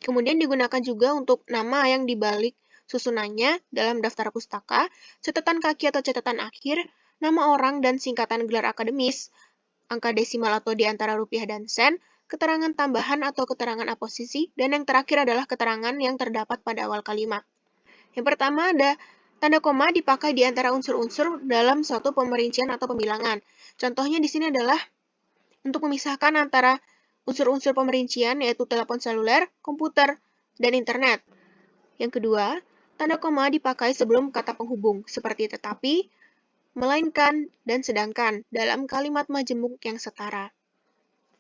Kemudian digunakan juga untuk nama yang dibalik susunannya dalam daftar pustaka, catatan kaki atau catatan akhir, nama orang dan singkatan gelar akademis, angka desimal atau di antara rupiah dan sen, keterangan tambahan atau keterangan aposisi, dan yang terakhir adalah keterangan yang terdapat pada awal kalimat. Yang pertama ada tanda koma dipakai di antara unsur-unsur dalam suatu pemerincian atau pembilangan. Contohnya di sini adalah untuk memisahkan antara unsur-unsur pemerincian, yaitu telepon seluler, komputer, dan internet. Yang kedua, tanda koma dipakai sebelum kata penghubung, seperti tetapi, melainkan, dan sedangkan, dalam kalimat majemuk yang setara.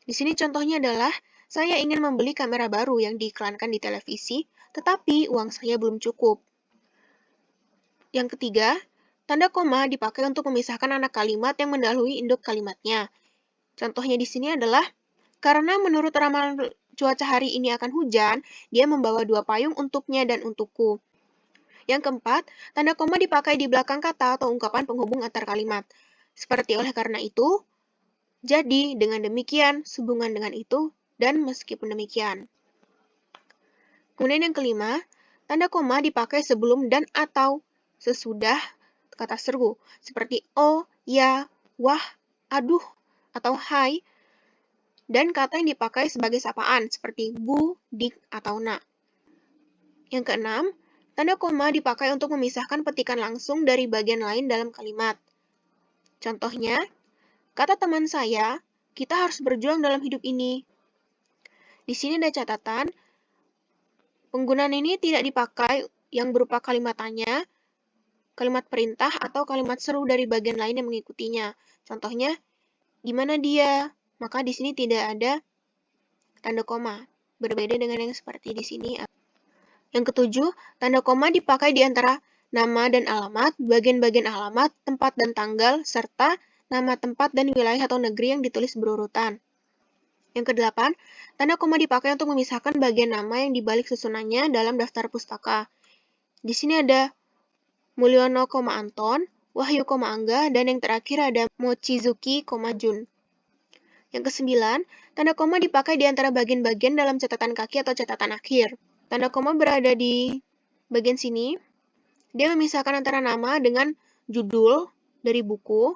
Di sini contohnya adalah, saya ingin membeli kamera baru yang diiklankan di televisi, tetapi uang saya belum cukup. Yang ketiga, tanda koma dipakai untuk memisahkan anak kalimat yang mendahului induk kalimatnya. Contohnya di sini adalah, karena menurut ramalan cuaca hari ini akan hujan, dia membawa 2 payung untuknya dan untukku. Yang keempat, tanda koma dipakai di belakang kata atau ungkapan penghubung antar kalimat. Seperti oleh karena itu, jadi, dengan demikian, sehubungan dengan itu, dan meskipun demikian. Kemudian yang kelima, tanda koma dipakai sebelum dan atau sesudah kata seru, seperti oh, ya, wah, aduh, atau hai, dan kata yang dipakai sebagai sapaan, seperti bu, dik, atau nak. Yang keenam, tanda koma dipakai untuk memisahkan petikan langsung dari bagian lain dalam kalimat. Contohnya, kata teman saya, kita harus berjuang dalam hidup ini. Di sini ada catatan, penggunaan ini tidak dipakai yang berupa kalimat tanya, kalimat perintah, atau kalimat seru dari bagian lain yang mengikutinya. Contohnya, gimana dia? Maka di sini tidak ada tanda koma, berbeda dengan yang seperti di sini. Yang ketujuh, tanda koma dipakai di antara nama dan alamat, bagian-bagian alamat, tempat dan tanggal, serta nama tempat dan wilayah atau negeri yang ditulis berurutan. Yang kedelapan, tanda koma dipakai untuk memisahkan bagian nama yang dibalik susunannya dalam daftar pustaka. Di sini ada Mulyono, Anton, Wahyu, Angga, dan yang terakhir ada Mochizuki, Jun. Yang kesembilan, tanda koma dipakai di antara bagian-bagian dalam catatan kaki atau catatan akhir. Tanda koma berada di bagian sini. Dia memisahkan antara nama dengan judul dari buku,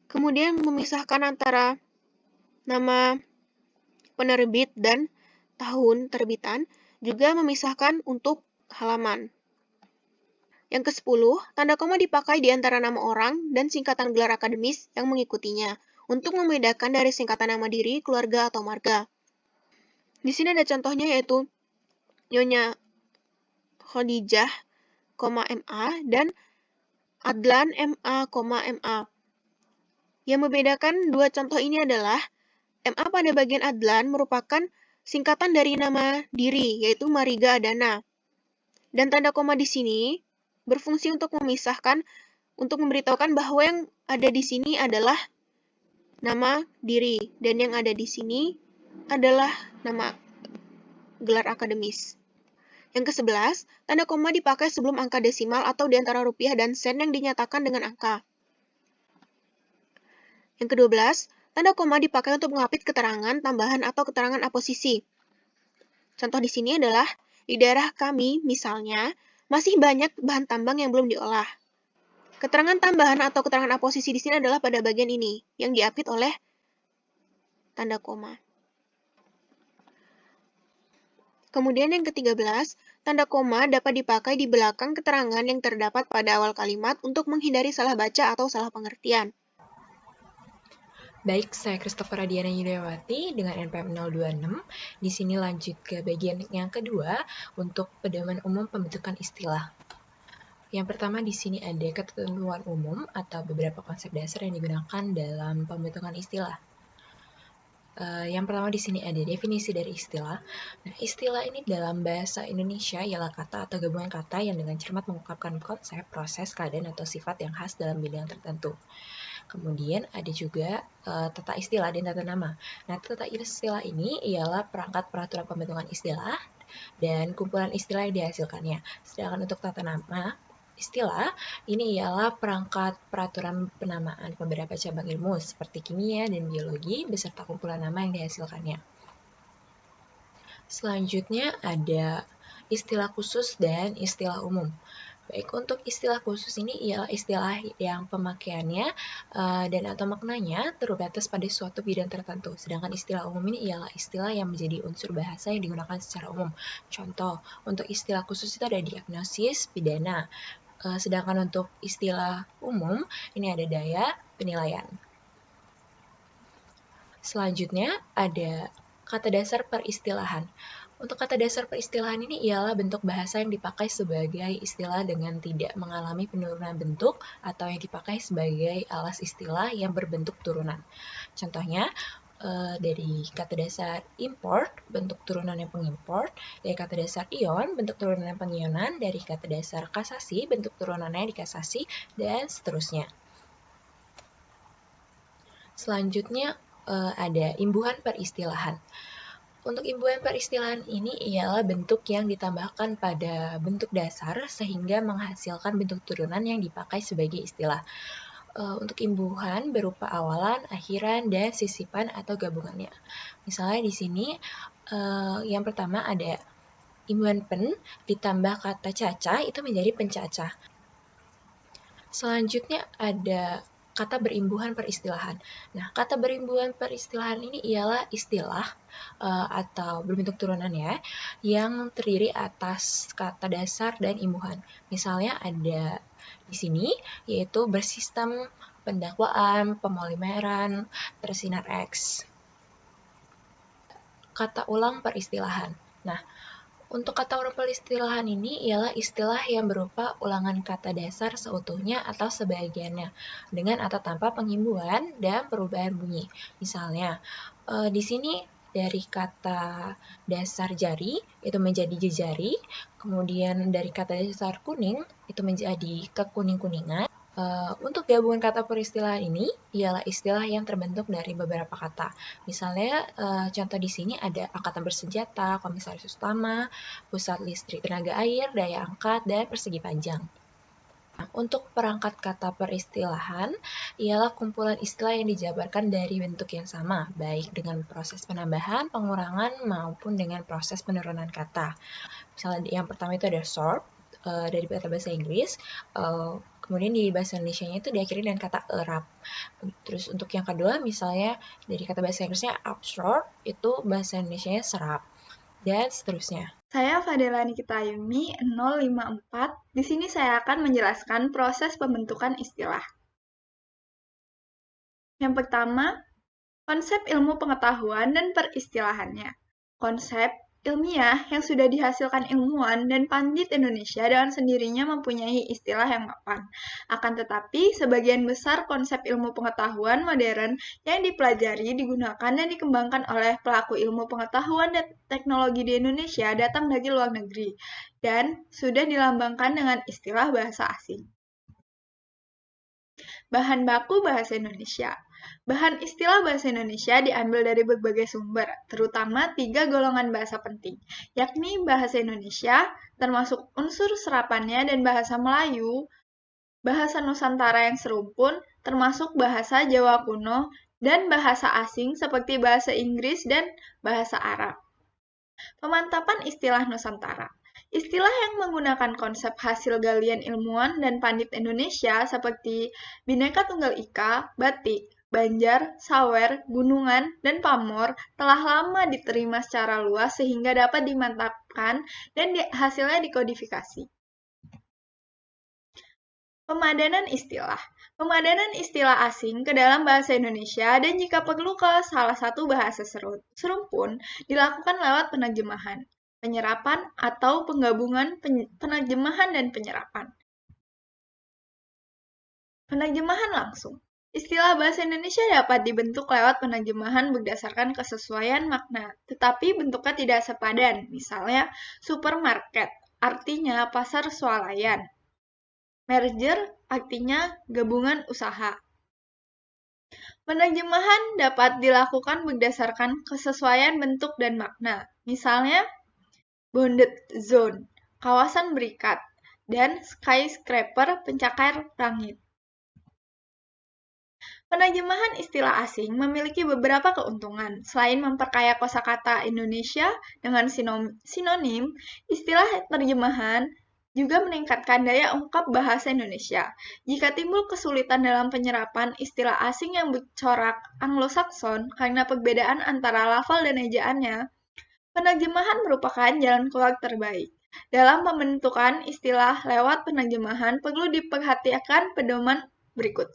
kemudian memisahkan antara nama penerbit dan tahun terbitan, juga memisahkan untuk halaman. Yang ke-10, tanda koma dipakai di antara nama orang dan singkatan gelar akademis yang mengikutinya, untuk membedakan dari singkatan nama diri, keluarga, atau marga. Di sini ada contohnya yaitu Nyonya Khadijah, MA, dan Adlan, MA, MA. Yang membedakan dua contoh ini adalah, MA pada bagian Adlan merupakan singkatan dari nama diri, yaitu Mariga Adana. Dan tanda koma di sini berfungsi untuk memisahkan, untuk memberitahukan bahwa yang ada di sini adalah nama diri, dan yang ada di sini adalah nama gelar akademis. Yang ke-11, tanda koma dipakai sebelum angka desimal atau di antara rupiah dan sen yang dinyatakan dengan angka. Yang ke-12, tanda koma dipakai untuk mengapit keterangan tambahan atau keterangan aposisi. Contoh di sini adalah, di daerah kami, misalnya, masih banyak bahan tambang yang belum diolah. Keterangan tambahan atau keterangan aposisi di sini adalah pada bagian ini, yang diapit oleh tanda koma. Kemudian yang ke-13, tanda koma dapat dipakai di belakang keterangan yang terdapat pada awal kalimat untuk menghindari salah baca atau salah pengertian. Baik, saya Christopher Diana Yuliawati dengan NPM 026. Di sini lanjut ke bagian yang kedua untuk pedoman umum pembentukan istilah. Yang pertama di sini ada ketentuan umum atau beberapa konsep dasar yang digunakan dalam pembentukan istilah. Yang pertama di sini ada definisi dari istilah. Nah, istilah ini dalam bahasa Indonesia ialah kata atau gabungan kata yang dengan cermat mengungkapkan konsep, proses, keadaan, atau sifat yang khas dalam bidang tertentu. Kemudian ada juga tata istilah dan tata nama. Nah, tata istilah ini ialah perangkat peraturan pembentukan istilah dan kumpulan istilah yang dihasilkannya. Sedangkan untuk tata nama istilah ini ialah perangkat peraturan penamaan beberapa cabang ilmu seperti kimia dan biologi beserta kumpulan nama yang dihasilkannya. Selanjutnya ada istilah khusus dan istilah umum. Baik, untuk istilah khusus ini ialah istilah yang pemakaiannya dan atau maknanya terbatas pada suatu bidang tertentu. Sedangkan istilah umum ini ialah istilah yang menjadi unsur bahasa yang digunakan secara umum. Contoh, untuk istilah khusus itu ada diagnosis, pidana. Sedangkan untuk istilah umum, ini ada daya penilaian. Selanjutnya ada kata dasar peristilahan. Untuk kata dasar peristilahan ini ialah bentuk bahasa yang dipakai sebagai istilah dengan tidak mengalami penurunan bentuk atau yang dipakai sebagai alas istilah yang berbentuk turunan. Contohnya, dari kata dasar import, bentuk turunannya pengimport, dari kata dasar ion, bentuk turunannya pengionan, dari kata dasar kasasi, bentuk turunannya dikasasi, dan seterusnya. Selanjutnya ada imbuhan peristilahan. Untuk imbuhan peristilahan ini ialah bentuk yang ditambahkan pada bentuk dasar sehingga menghasilkan bentuk turunan yang dipakai sebagai istilah. Untuk imbuhan berupa awalan, akhiran, dan sisipan atau gabungannya. Misalnya di sini yang pertama ada imbuhan pen ditambah kata cacah itu menjadi pencacah. Selanjutnya ada kata berimbuhan peristilahan. Nah, kata berimbuhan peristilahan ini ialah istilah atau berbentuk turunan ya, yang terdiri atas kata dasar dan imbuhan. Misalnya ada di sini, yaitu bersistem, pendakwaan, pepolimeran, bersinar X. Kata ulang peristilahan. Nah, untuk kata ulang peristilahan ini ialah istilah yang berupa ulangan kata dasar seutuhnya atau sebagiannya, dengan atau tanpa pengimbuhan dan perubahan bunyi. Misalnya, di sini dari kata dasar jari itu menjadi jejari, kemudian dari kata dasar kuning itu menjadi kekuning-kuningan. Untuk gabungan kata peristilahan ini ialah istilah yang terbentuk dari beberapa kata. Misalnya, contoh di sini ada angkatan bersenjata, komisaris utama, pusat listrik tenaga air, daya angkat, dan persegi panjang. Nah, untuk perangkat kata peristilahan ialah kumpulan istilah yang dijabarkan dari bentuk yang sama, baik dengan proses penambahan, pengurangan, maupun dengan proses penurunan kata. Misalnya yang pertama itu ada sort, dari kata bahasa Inggris, kemudian di bahasa Indonesianya itu diakhiri dengan kata erap. Terus untuk yang kedua, misalnya dari kata bahasa Inggrisnya absorb, itu bahasa Indonesianya serap, dan seterusnya. Saya Fadela Nikita Ayumi, 054. Di sini saya akan menjelaskan proses pembentukan istilah. Yang pertama, konsep ilmu pengetahuan dan peristilahannya. Konsep ilmiah yang sudah dihasilkan ilmuwan dan pandit Indonesia dengan sendirinya mempunyai istilah yang mapan. Akan tetapi, sebagian besar konsep ilmu pengetahuan modern yang dipelajari, digunakan, dan dikembangkan oleh pelaku ilmu pengetahuan dan teknologi di Indonesia datang dari luar negeri dan sudah dilambangkan dengan istilah bahasa asing. Bahan baku bahasa Indonesia. Bahan istilah bahasa Indonesia diambil dari berbagai sumber, terutama 3 golongan bahasa penting, yakni bahasa Indonesia, termasuk unsur serapannya, dan bahasa Melayu, bahasa Nusantara yang serumpun, termasuk bahasa Jawa kuno, dan bahasa asing seperti bahasa Inggris dan bahasa Arab. Pemantapan istilah Nusantara. Istilah yang menggunakan konsep hasil galian ilmuwan dan pandit Indonesia seperti Bhinneka Tunggal Ika, Batik, Banjar, Sawer, Gunungan, dan Pamor telah lama diterima secara luas sehingga dapat dimantapkan dan hasilnya dikodifikasi. Pemadanan istilah. Pemadanan istilah asing ke dalam bahasa Indonesia dan jika perlu ke salah satu bahasa serumpun dilakukan lewat penerjemahan, penyerapan, atau penggabungan penerjemahan dan penyerapan. Penerjemahan langsung. Istilah bahasa Indonesia dapat dibentuk lewat penerjemahan berdasarkan kesesuaian makna, tetapi bentuknya tidak sepadan. Misalnya, supermarket, artinya pasar swalayan. Merger, artinya gabungan usaha. Penerjemahan dapat dilakukan berdasarkan kesesuaian bentuk dan makna. Misalnya, bounded zone, kawasan berikat, dan skyscraper, pencakar langit. Penerjemahan istilah asing memiliki beberapa keuntungan. Selain memperkaya kosakata Indonesia dengan sinonim, istilah terjemahan juga meningkatkan daya ungkap bahasa Indonesia. Jika timbul kesulitan dalam penyerapan istilah asing yang bercorak Anglo-Saxon karena perbedaan antara lafal dan ejaannya, penerjemahan merupakan jalan keluar terbaik. Dalam pembentukan istilah lewat penerjemahan perlu diperhatikan pedoman berikut.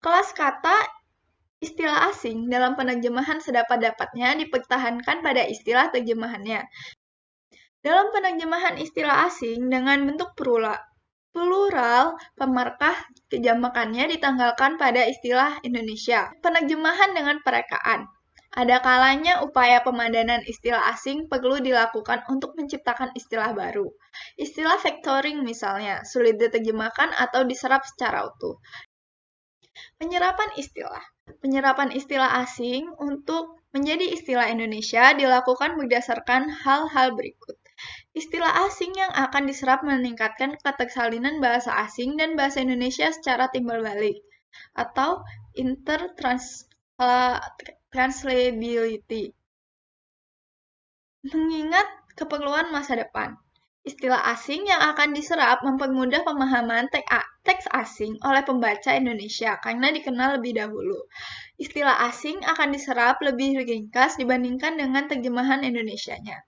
Kelas kata istilah asing dalam penerjemahan sedapat-dapatnya dipertahankan pada istilah terjemahannya. Dalam penerjemahan istilah asing dengan bentuk plural, pemarkah kejamakannya ditanggalkan pada istilah Indonesia. Penerjemahan dengan perekaan. Ada kalanya upaya pemadanan istilah asing perlu dilakukan untuk menciptakan istilah baru. Istilah factoring misalnya, sulit diterjemahkan atau diserap secara utuh. Penyerapan istilah. Penyerapan istilah asing untuk menjadi istilah Indonesia dilakukan berdasarkan hal-hal berikut. Istilah asing yang akan diserap meningkatkan ketersalinan bahasa asing dan bahasa Indonesia secara timbal balik, atau intertranslability. Mengingat keperluan masa depan. Istilah asing yang akan diserap mempermudah pemahaman teks asing oleh pembaca Indonesia karena dikenal lebih dahulu. Istilah asing akan diserap lebih ringkas dibandingkan dengan terjemahan Indonesianya.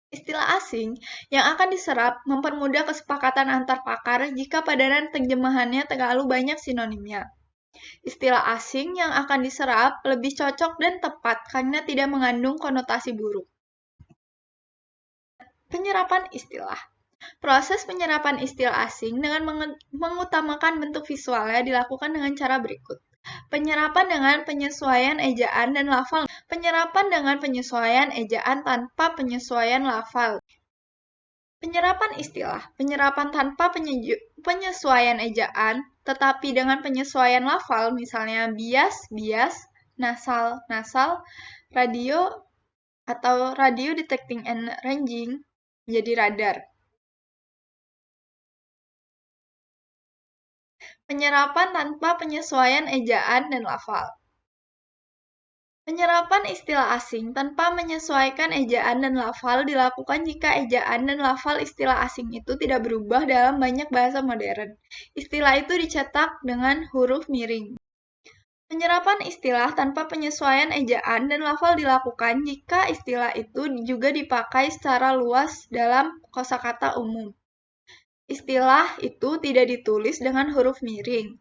Istilah asing yang akan diserap mempermudah kesepakatan antar pakar jika padanan terjemahannya terlalu banyak sinonimnya. Istilah asing yang akan diserap lebih cocok dan tepat karena tidak mengandung konotasi buruk. Penyerapan istilah. Proses penyerapan istilah asing dengan mengutamakan bentuk visualnya dilakukan dengan cara berikut. Penyerapan dengan penyesuaian ejaan dan lafal. Penyerapan dengan penyesuaian ejaan tanpa penyesuaian lafal. Penyerapan istilah. Penyerapan tanpa penyesuaian ejaan, tetapi dengan penyesuaian lafal, misalnya bias, nasal, radio, atau radio detecting and ranging, menjadi radar. Penyerapan tanpa penyesuaian ejaan dan lafal. Penyerapan istilah asing tanpa menyesuaikan ejaan dan lafal dilakukan jika ejaan dan lafal istilah asing itu tidak berubah dalam banyak bahasa modern. Istilah itu dicetak dengan huruf miring. Penyerapan istilah tanpa penyesuaian ejaan dan lafal dilakukan jika istilah itu juga dipakai secara luas dalam kosakata umum. Istilah itu tidak ditulis dengan huruf miring.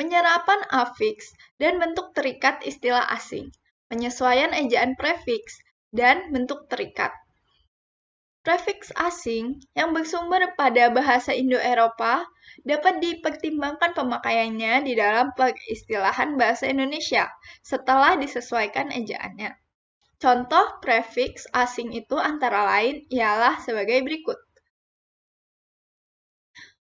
Penyerapan afiks dan bentuk terikat istilah asing. Penyesuaian ejaan prefiks dan bentuk terikat. Prefiks asing yang bersumber pada bahasa Indo-Eropa dapat dipertimbangkan pemakaiannya di dalam peristilahan bahasa Indonesia setelah disesuaikan ejaannya. Contoh prefiks asing itu antara lain ialah sebagai berikut.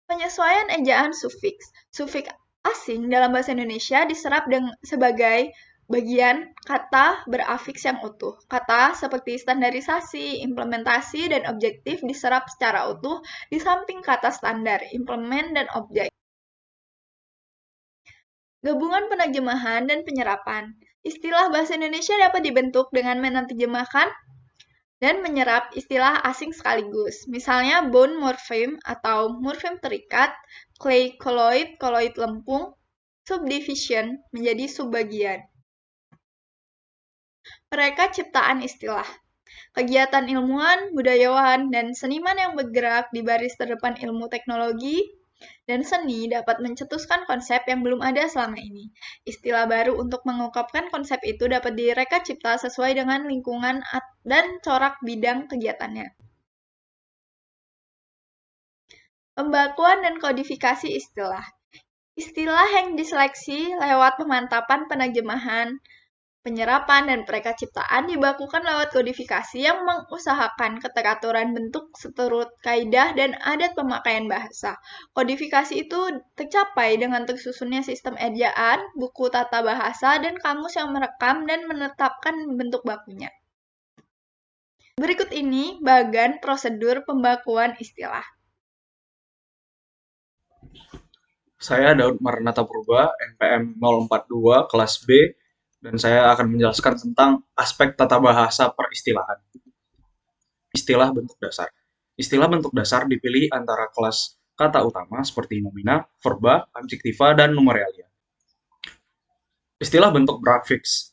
Penyesuaian ejaan sufiks. Sufiks asing dalam bahasa Indonesia diserap sebagai bagian kata berafiks yang utuh. Kata seperti standarisasi, implementasi, dan objektif diserap secara utuh di samping kata standar, implement, dan objek. Gabungan penerjemahan dan penyerapan. Istilah bahasa Indonesia dapat dibentuk dengan menerjemahkan dan menyerap istilah asing sekaligus. Misalnya bone morpheme atau morfem terikat, clay colloid, colloid lempung, subdivision menjadi subbagian. Mereka ciptaan istilah. Kegiatan ilmuwan, budayawan, dan seniman yang bergerak di baris terdepan ilmu teknologi dan seni dapat mencetuskan konsep yang belum ada selama ini. Istilah baru untuk mengungkapkan konsep itu dapat direka cipta sesuai dengan lingkungan dan corak bidang kegiatannya. Pembakuan dan kodifikasi istilah. Istilah yang diseleksi lewat pemantapan penerjemahan, penyerapan, dan pereka ciptaan dibakukan lewat kodifikasi yang mengusahakan keteraturan bentuk seturut kaidah dan adat pemakaian bahasa. Kodifikasi itu tercapai dengan tersusunnya sistem ejaan, buku tata bahasa, dan kamus yang merekam dan menetapkan bentuk bakunya. Berikut ini bagan prosedur pembakuan istilah. Saya Daud Maranatha Purba, NPM 042, kelas B, dan saya akan menjelaskan tentang aspek tata bahasa peristilahan. Istilah bentuk dasar. Istilah bentuk dasar dipilih antara kelas kata utama seperti nomina, verba, adjektiva, dan numeralia. Istilah bentuk brafiks.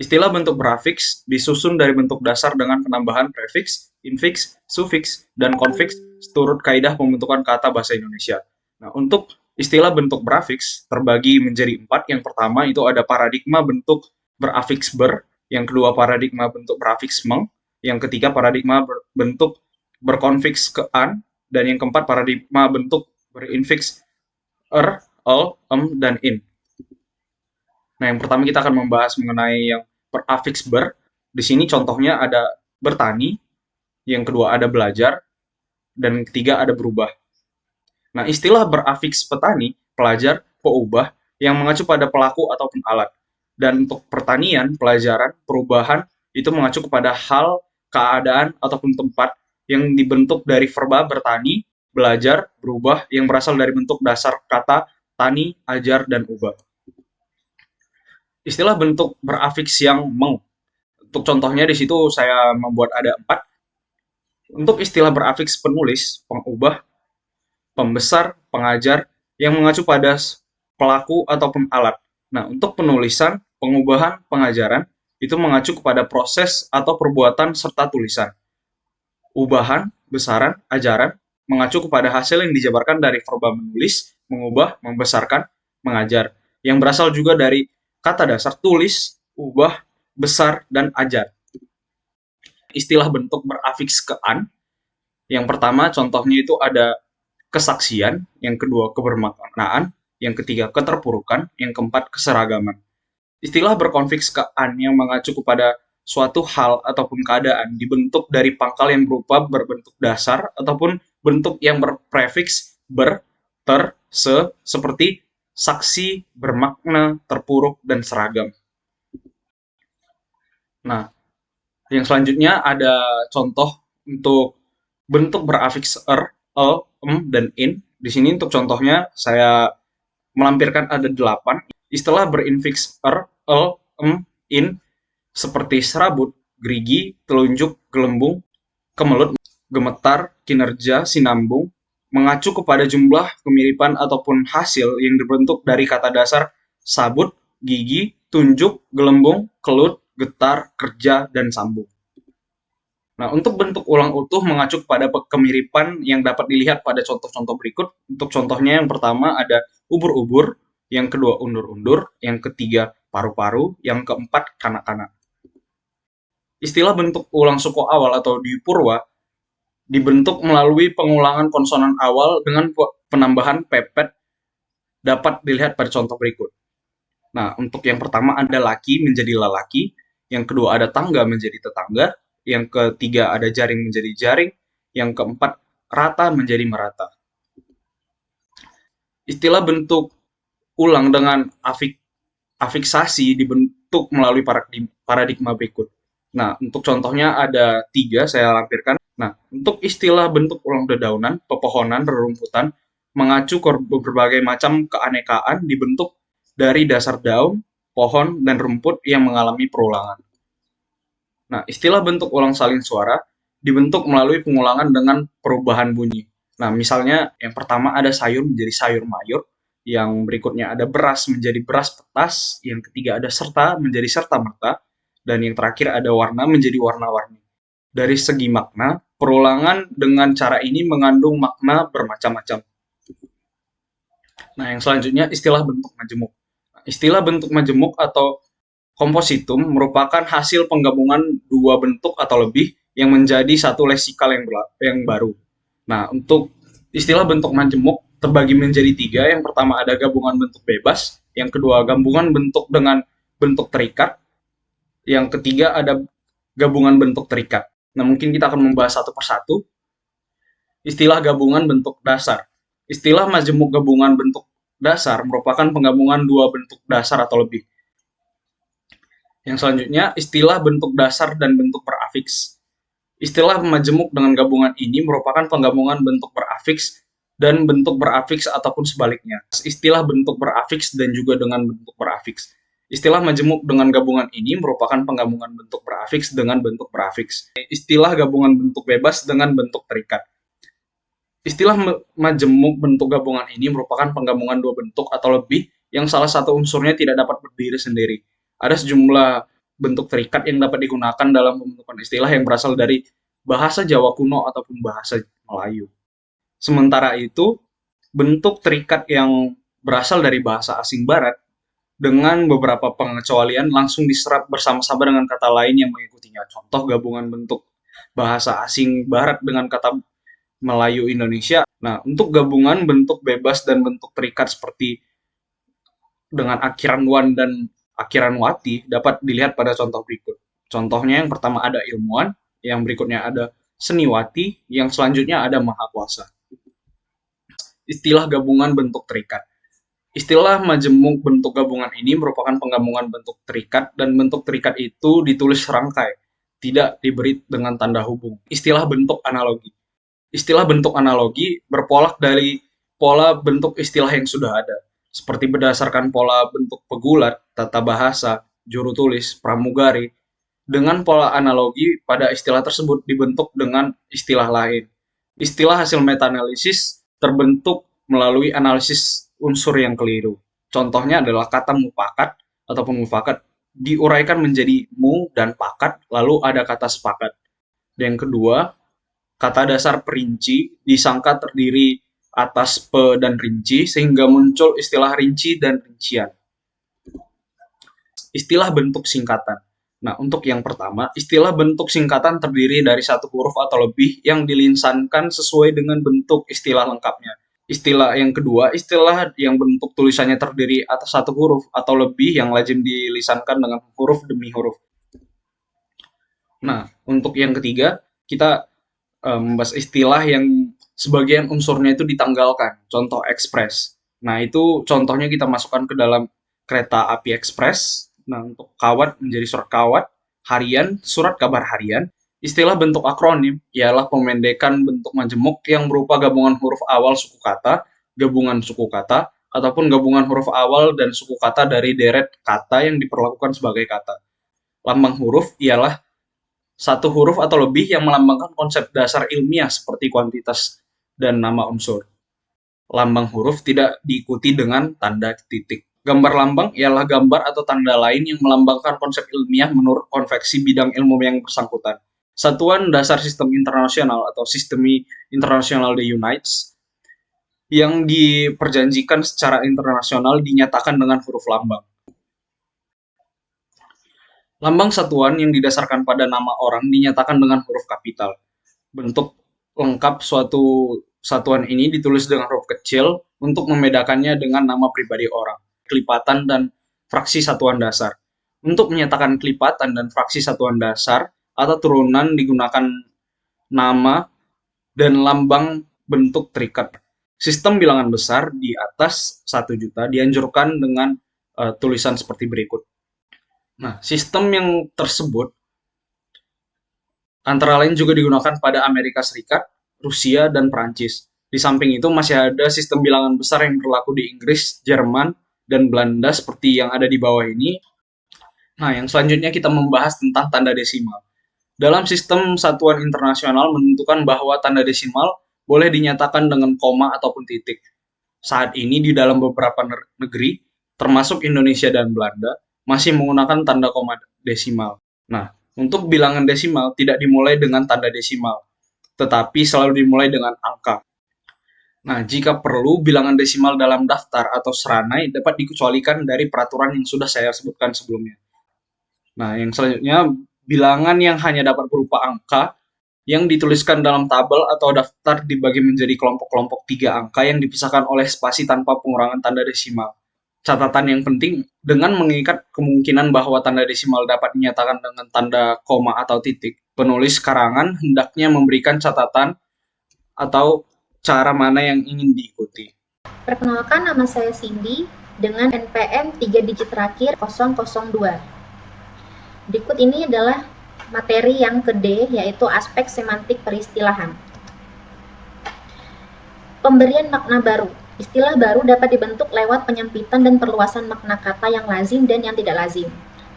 Istilah bentuk brafiks disusun dari bentuk dasar dengan penambahan prefiks, infiks, sufiks, dan konfiks seturut kaidah pembentukan kata bahasa Indonesia. Nah, untuk istilah bentuk brafiks terbagi menjadi 4. Yang pertama itu ada paradigma bentuk berafiks ber, yang kedua paradigma bentuk berafiks meng, yang ketiga paradigma bentuk berkonfiks ke an, dan yang keempat paradigma bentuk berinfiks dan in. Nah, yang pertama kita akan membahas mengenai yang berafiks ber. Di sini contohnya ada bertani, yang kedua ada belajar, dan yang ketiga ada berubah. Nah, istilah berafiks petani, pelajar, peubah, yang mengacu pada pelaku ataupun alat. Dan untuk pertanian, pelajaran, perubahan, itu mengacu kepada hal, keadaan, ataupun tempat yang dibentuk dari verba bertani, belajar, berubah, yang berasal dari bentuk dasar kata tani, ajar, dan ubah. Istilah bentuk berafiks yang meng. Untuk contohnya di situ saya membuat ada 4. Untuk istilah berafiks penulis, pengubah, pembesar, pengajar, yang mengacu pada pelaku ataupun alat. Nah, untuk penulisan, pengubahan, pengajaran, itu mengacu kepada proses atau perbuatan serta tulisan. Ubahan, besaran, ajaran, mengacu kepada hasil yang dijabarkan dari verba menulis, mengubah, membesarkan, mengajar, yang berasal juga dari kata dasar tulis, ubah, besar, dan ajar. Istilah bentuk berafiks ke an, yang pertama contohnya itu ada kesaksian, yang kedua kebermaknaan, yang ketiga keterpurukan, yang keempat keseragaman. Istilah berkonfiks ke an yang mengacu kepada suatu hal ataupun keadaan dibentuk dari pangkal yang berupa berbentuk dasar ataupun bentuk yang berprefiks ber, ter, se, seperti saksi, bermakna, terpuruk, dan seragam. Nah, yang selanjutnya ada contoh untuk bentuk berafiks dan in. Di sini untuk contohnya saya melampirkan ada 8. Istilah berinfiks in seperti serabut, gerigi, telunjuk, gelembung, kemelut, gemetar, kinerja, sinambung, mengacu kepada jumlah kemiripan ataupun hasil yang dibentuk dari kata dasar sabut, gigi, tunjuk, gelembung, kelut, getar, kerja, dan sambung. Nah, untuk bentuk ulang utuh mengacu kepada kemiripan yang dapat dilihat pada contoh-contoh berikut. Untuk contohnya yang pertama ada ubur-ubur, yang kedua undur-undur, yang ketiga paru-paru, yang keempat kanak-kanak. Istilah bentuk ulang suku awal atau dipurwa dibentuk melalui pengulangan konsonan awal dengan penambahan pepet dapat dilihat pada contoh berikut. Nah, untuk yang pertama ada laki menjadi lelaki, yang kedua ada tangga menjadi tetangga, yang ketiga ada jaring menjadi jaring, yang keempat rata menjadi merata. Istilah bentuk ulang dengan afiksasi dibentuk melalui paradigma berikut. Nah, untuk contohnya ada 3 saya lampirkan. Nah, untuk istilah bentuk ulang dedaunan, pepohonan, rerumputan, mengacu ke berbagai macam keanekaan dibentuk dari dasar daun, pohon, dan rumput yang mengalami perulangan. Nah, istilah bentuk ulang salin suara dibentuk melalui pengulangan dengan perubahan bunyi. Nah, misalnya yang pertama ada sayur menjadi sayur mayur, yang berikutnya ada beras menjadi beras petas, yang ketiga ada serta menjadi serta merta, dan yang terakhir ada warna menjadi warna-warni. Dari segi makna, perulangan dengan cara ini mengandung makna bermacam-macam. Nah, yang selanjutnya istilah bentuk majemuk. Istilah bentuk majemuk atau kompositum merupakan hasil penggabungan 2 bentuk atau lebih yang menjadi satu leksikal yang baru. Nah, untuk istilah bentuk majemuk terbagi menjadi 3. Yang pertama ada gabungan bentuk bebas, yang kedua gabungan bentuk dengan bentuk terikat, yang ketiga ada gabungan bentuk terikat. Nah, mungkin kita akan membahas satu persatu. Istilah gabungan bentuk dasar. Istilah majemuk gabungan bentuk dasar merupakan penggabungan 2 bentuk dasar atau lebih. Yang selanjutnya, istilah bentuk dasar dan bentuk berafiks. Istilah majemuk dengan gabungan ini merupakan penggabungan bentuk berafiks dan bentuk berafiks ataupun sebaliknya. Istilah bentuk berafiks dan juga dengan bentuk berafiks. Istilah majemuk dengan gabungan ini merupakan penggabungan bentuk berafiks dengan bentuk berafiks. Istilah gabungan bentuk bebas dengan bentuk terikat. Istilah majemuk bentuk gabungan ini merupakan penggabungan 2 bentuk atau lebih yang salah satu unsurnya tidak dapat berdiri sendiri. Ada sejumlah bentuk terikat yang dapat digunakan dalam pembentukan istilah yang berasal dari bahasa Jawa kuno ataupun bahasa Melayu. Sementara itu, bentuk terikat yang berasal dari bahasa asing barat dengan beberapa pengecualian langsung diserap bersama-sama dengan kata lain yang mengikutinya. Contoh gabungan bentuk bahasa asing barat dengan kata Melayu Indonesia. Nah, untuk gabungan bentuk bebas dan bentuk terikat seperti dengan akhiran wan dan akhiran wati dapat dilihat pada contoh berikut. Contohnya yang pertama ada ilmuwan, yang berikutnya ada seniwati, yang selanjutnya ada maha kuasa. Istilah gabungan bentuk terikat. Istilah majemuk bentuk gabungan ini merupakan penggabungan bentuk terikat dan bentuk terikat itu ditulis serangkai, tidak diberi dengan tanda hubung. Istilah bentuk analogi. Istilah bentuk analogi berpolak dari pola bentuk istilah yang sudah ada, seperti berdasarkan pola bentuk pegulat, tata bahasa, juru tulis, pramugari. Dengan pola analogi pada istilah tersebut dibentuk dengan istilah lain. Istilah hasil meta-analisis terbentuk melalui analisis unsur yang keliru. Contohnya adalah kata mupakat ataupun mufakat diuraikan menjadi mu dan pakat, lalu ada kata sepakat. Dan yang kedua, kata dasar perinci disangka terdiri atas pe dan rinci sehingga muncul istilah rinci dan rincian. Istilah bentuk singkatan. Nah, untuk yang pertama, istilah bentuk singkatan terdiri dari 1 huruf atau lebih yang dilisankan sesuai dengan bentuk istilah lengkapnya. Istilah yang kedua, istilah yang bentuk tulisannya terdiri atas 1 huruf atau lebih yang lazim dilisankan dengan huruf demi huruf. Nah, untuk yang ketiga, kita membahas istilah yang sebagian unsurnya itu ditanggalkan, contoh ekspres. Nah, itu contohnya kita masukkan ke dalam kereta api ekspres. Nah, untuk kawat menjadi surat kawat, harian, surat kabar harian. Istilah bentuk akronim ialah pemendekan bentuk majemuk yang berupa gabungan huruf awal suku kata, gabungan suku kata, ataupun gabungan huruf awal dan suku kata dari deret kata yang diperlakukan sebagai kata. Lambang huruf ialah 1 huruf atau lebih yang melambangkan konsep dasar ilmiah seperti kuantitas dan nama unsur. Lambang huruf tidak diikuti dengan tanda titik. Gambar lambang ialah gambar atau tanda lain yang melambangkan konsep ilmiah menurut konveksi bidang ilmu yang bersangkutan. Satuan Dasar Sistem Internasional atau Sistemi Internasional de Unites yang diperjanjikan secara internasional dinyatakan dengan huruf lambang. Lambang satuan yang didasarkan pada nama orang dinyatakan dengan huruf kapital. Bentuk lengkap suatu satuan ini ditulis dengan huruf kecil untuk membedakannya dengan nama pribadi orang, kelipatan dan fraksi satuan dasar. Untuk menyatakan kelipatan dan fraksi satuan dasar atau turunan digunakan nama dan lambang bentuk terikat. Sistem bilangan besar di atas 1 juta dianjurkan dengan tulisan seperti berikut. Nah, sistem yang tersebut antara lain juga digunakan pada Amerika Serikat, Rusia, dan Prancis. Di samping itu masih ada sistem bilangan besar yang berlaku di Inggris, Jerman, dan Belanda seperti yang ada di bawah ini. Nah, yang selanjutnya kita membahas tentang tanda desimal. Dalam sistem satuan internasional menentukan bahwa tanda desimal boleh dinyatakan dengan koma ataupun titik. Saat ini di dalam beberapa negeri, termasuk Indonesia dan Belanda, masih menggunakan tanda koma desimal. Nah, untuk bilangan desimal tidak dimulai dengan tanda desimal, tetapi selalu dimulai dengan angka. Nah, jika perlu, bilangan desimal dalam daftar atau seranai dapat dikecualikan dari peraturan yang sudah saya sebutkan sebelumnya. Nah, yang selanjutnya, bilangan yang hanya dapat berupa angka yang dituliskan dalam tabel atau daftar dibagi menjadi kelompok-kelompok 3 angka yang dipisahkan oleh spasi tanpa pengurangan tanda desimal. Catatan yang penting, dengan mengikat kemungkinan bahwa tanda desimal dapat dinyatakan dengan tanda koma atau titik, penulis karangan hendaknya memberikan catatan atau cara mana yang ingin diikuti. Perkenalkan, nama saya Cindy dengan NPM 3 digit terakhir 002. Berikut ini adalah materi yang ke-D, yaitu aspek semantik peristilahan. Pemberian makna baru. Istilah baru dapat dibentuk lewat penyempitan dan perluasan makna kata yang lazim dan yang tidak lazim.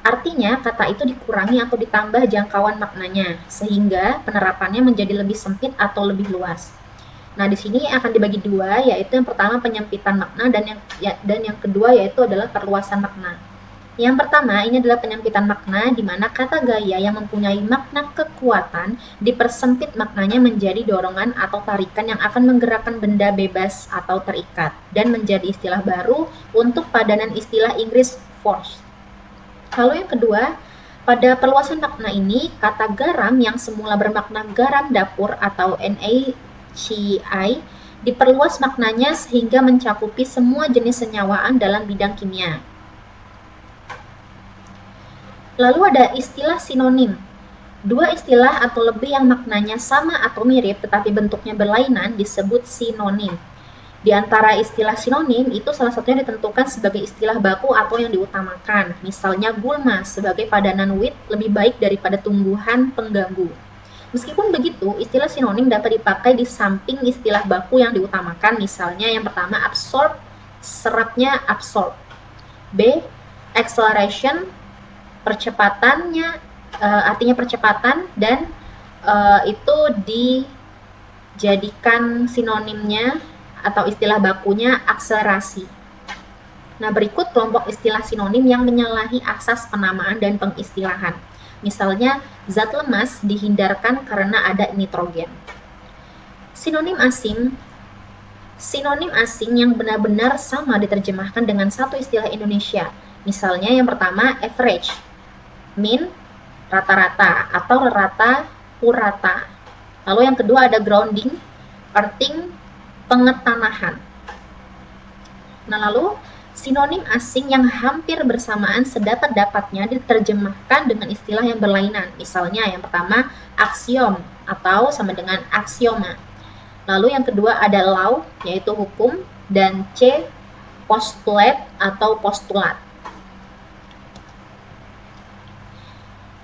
Artinya, kata itu dikurangi atau ditambah jangkauan maknanya, sehingga penerapannya menjadi lebih sempit atau lebih luas. Nah, di sini akan dibagi dua, yaitu yang pertama penyempitan makna dan yang kedua yaitu adalah perluasan makna. Yang pertama, ini adalah penyempitan makna, di mana kata gaya yang mempunyai makna kekuatan dipersempit maknanya menjadi dorongan atau tarikan yang akan menggerakkan benda bebas atau terikat, dan menjadi istilah baru untuk padanan istilah Inggris force. Lalu yang kedua, pada perluasan makna ini, kata garam yang semula bermakna garam dapur atau NaCl diperluas maknanya sehingga mencakupi semua jenis senyawaan dalam bidang kimia. Lalu ada istilah sinonim. Dua istilah atau lebih yang maknanya sama atau mirip tetapi bentuknya berlainan disebut sinonim. Di antara istilah sinonim itu salah satunya ditentukan sebagai istilah baku atau yang diutamakan. Misalnya gulma sebagai padanan wit lebih baik daripada tumbuhan pengganggu. Meskipun begitu, istilah sinonim dapat dipakai di samping istilah baku yang diutamakan. Misalnya yang pertama absorb, serapnya absorb. B, acceleration, percepatannya artinya percepatan, dan itu dijadikan sinonimnya atau istilah bakunya akselerasi. Nah, berikut kelompok istilah sinonim yang menyalahi asas penamaan dan pengistilahan. Misalnya, zat lemas dihindarkan karena ada nitrogen. Sinonim asing yang benar-benar sama diterjemahkan dengan satu istilah Indonesia. Misalnya yang pertama average, mean, rata-rata atau rata, purata. Lalu yang kedua ada grounding, earthing, pengetanahan. Nah, lalu sinonim asing yang hampir bersamaan sedapat-dapatnya diterjemahkan dengan istilah yang berlainan. Misalnya yang pertama aksiom atau sama dengan aksioma. Lalu yang kedua ada law, yaitu hukum, dan C, postulate atau postulat.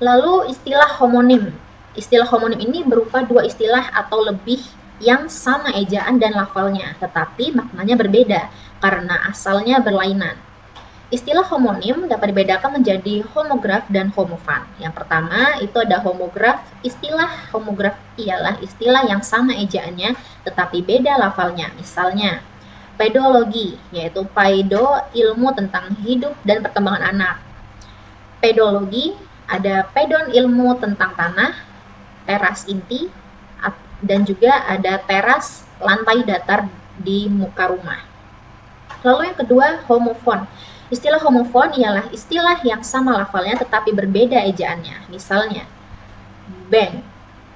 Lalu istilah homonim. Istilah homonim ini berupa dua istilah atau lebih yang sama ejaan dan lafalnya, tetapi maknanya berbeda karena asalnya berlainan. Istilah homonim dapat dibedakan menjadi homograf dan homofan. Yang pertama itu ada homograf. Istilah homograf ialah istilah yang sama ejaannya tetapi beda lafalnya. Misalnya, pedologi, yaitu paido, ilmu tentang hidup dan perkembangan anak. Pedologi, ada pedon, ilmu tentang tanah, teras inti, dan juga ada teras lantai datar di muka rumah. Lalu yang kedua, homofon. Istilah homofon ialah istilah yang sama lafalnya tetapi berbeda ejaannya. Misalnya, bank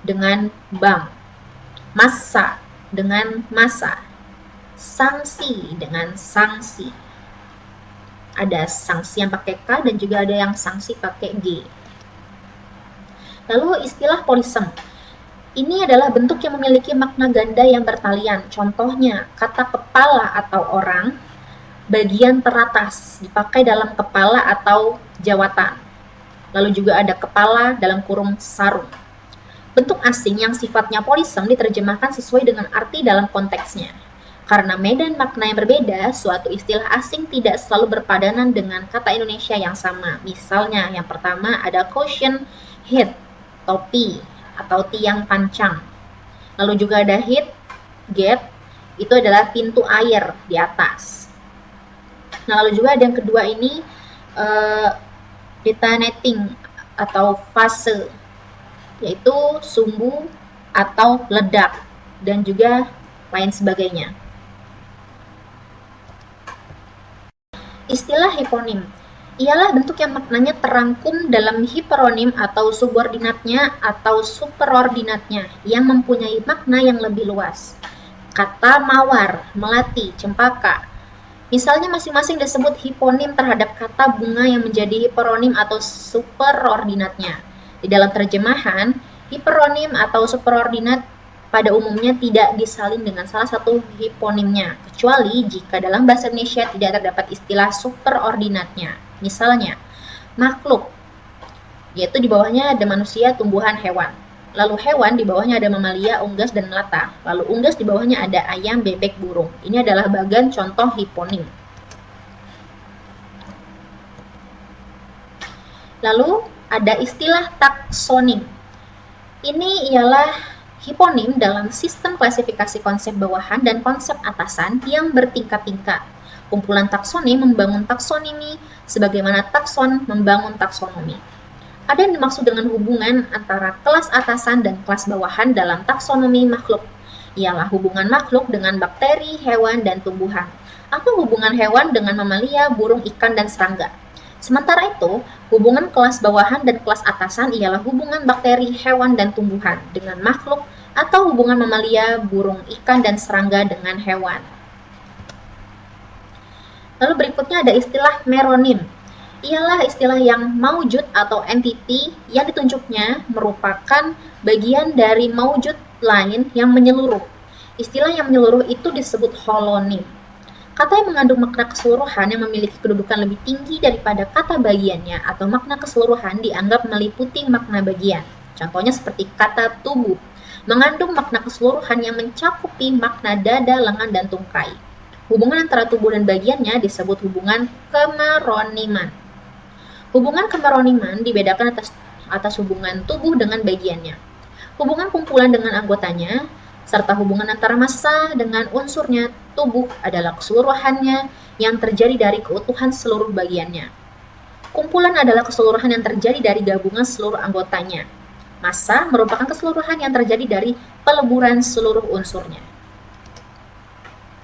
dengan bank, massa dengan massa, sanksi dengan sanksi. Ada sanksi yang pakai K dan juga ada yang sanksi pakai G. Lalu istilah polisem. Ini adalah bentuk yang memiliki makna ganda yang bertalian. Contohnya, kata kepala atau orang, bagian teratas, dipakai dalam kepala atau jawatan. Lalu juga ada kepala dalam kurung sarung. Bentuk asing yang sifatnya polisem diterjemahkan sesuai dengan arti dalam konteksnya. Karena medan makna yang berbeda, suatu istilah asing tidak selalu berpadanan dengan kata Indonesia yang sama. Misalnya, yang pertama ada cushion head, topi atau tiang pancang. Lalu juga ada head, gate, itu adalah pintu air di atas. Nah, lalu juga ada yang kedua ini, detonating atau fase, yaitu sumbu atau ledak, dan juga lain sebagainya. Istilah hiponim ialah bentuk yang maknanya terangkum dalam hiperonim atau subordinatnya atau superordinatnya yang mempunyai makna yang lebih luas. Kata mawar, melati, cempaka, misalnya masing-masing disebut hiponim terhadap kata bunga yang menjadi hiperonim atau superordinatnya. Di dalam terjemahan, hiperonim atau superordinat pada umumnya tidak disalin dengan salah satu hiponimnya, kecuali jika dalam bahasa Indonesia tidak terdapat istilah superordinatnya. Misalnya, makhluk, yaitu di bawahnya ada manusia, tumbuhan, hewan. Lalu hewan di bawahnya ada mamalia, unggas, dan melata. Lalu unggas di bawahnya ada ayam, bebek, burung. Ini adalah bagian contoh hiponim. Lalu ada istilah taksonim. Ini ialah hiponim dalam sistem klasifikasi konsep bawahan dan konsep atasan yang bertingkat-tingkat. Kumpulan taksonim membangun taksonomi sebagaimana takson membangun taksonomi. Ada yang dimaksud dengan hubungan antara kelas atasan dan kelas bawahan dalam taksonomi makhluk. Ialah hubungan makhluk dengan bakteri, hewan, dan tumbuhan. Atau hubungan hewan dengan mamalia, burung, ikan, dan serangga. Sementara itu, hubungan kelas bawahan dan kelas atasan ialah hubungan bakteri, hewan, dan tumbuhan dengan makhluk atau hubungan mamalia, burung, ikan, dan serangga dengan hewan. Lalu berikutnya ada istilah meronim. Ialah istilah yang maujud atau entity yang ditunjuknya merupakan bagian dari maujud lain yang menyeluruh. Istilah yang menyeluruh itu disebut holonim. Kata yang mengandung makna keseluruhan yang memiliki kedudukan lebih tinggi daripada kata bagiannya atau makna keseluruhan dianggap meliputi makna bagian. Contohnya seperti kata tubuh, mengandung makna keseluruhan yang mencakupi makna dada, lengan, dan tungkai. Hubungan antara tubuh dan bagiannya disebut hubungan kemeroniman. Hubungan kemeroniman dibedakan atas hubungan tubuh dengan bagiannya, hubungan kumpulan dengan anggotanya, serta hubungan antara massa dengan unsurnya. Tubuh adalah keseluruhannya yang terjadi dari keutuhan seluruh bagiannya. Kumpulan adalah keseluruhan yang terjadi dari gabungan seluruh anggotanya. Massa merupakan keseluruhan yang terjadi dari peleburan seluruh unsurnya.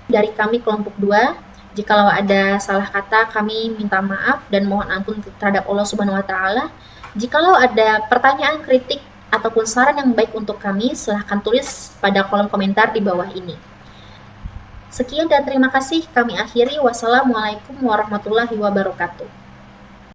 Dari kami kelompok 2, jikalau ada salah kata kami minta maaf dan mohon ampun terhadap Allah Subhanahu wa taala. Jikalau ada pertanyaan, kritik, ataupun saran yang baik untuk kami, silahkan tulis pada kolom komentar di bawah ini. Sekian dan terima kasih, kami akhiri. Wassalamualaikum warahmatullahi wabarakatuh.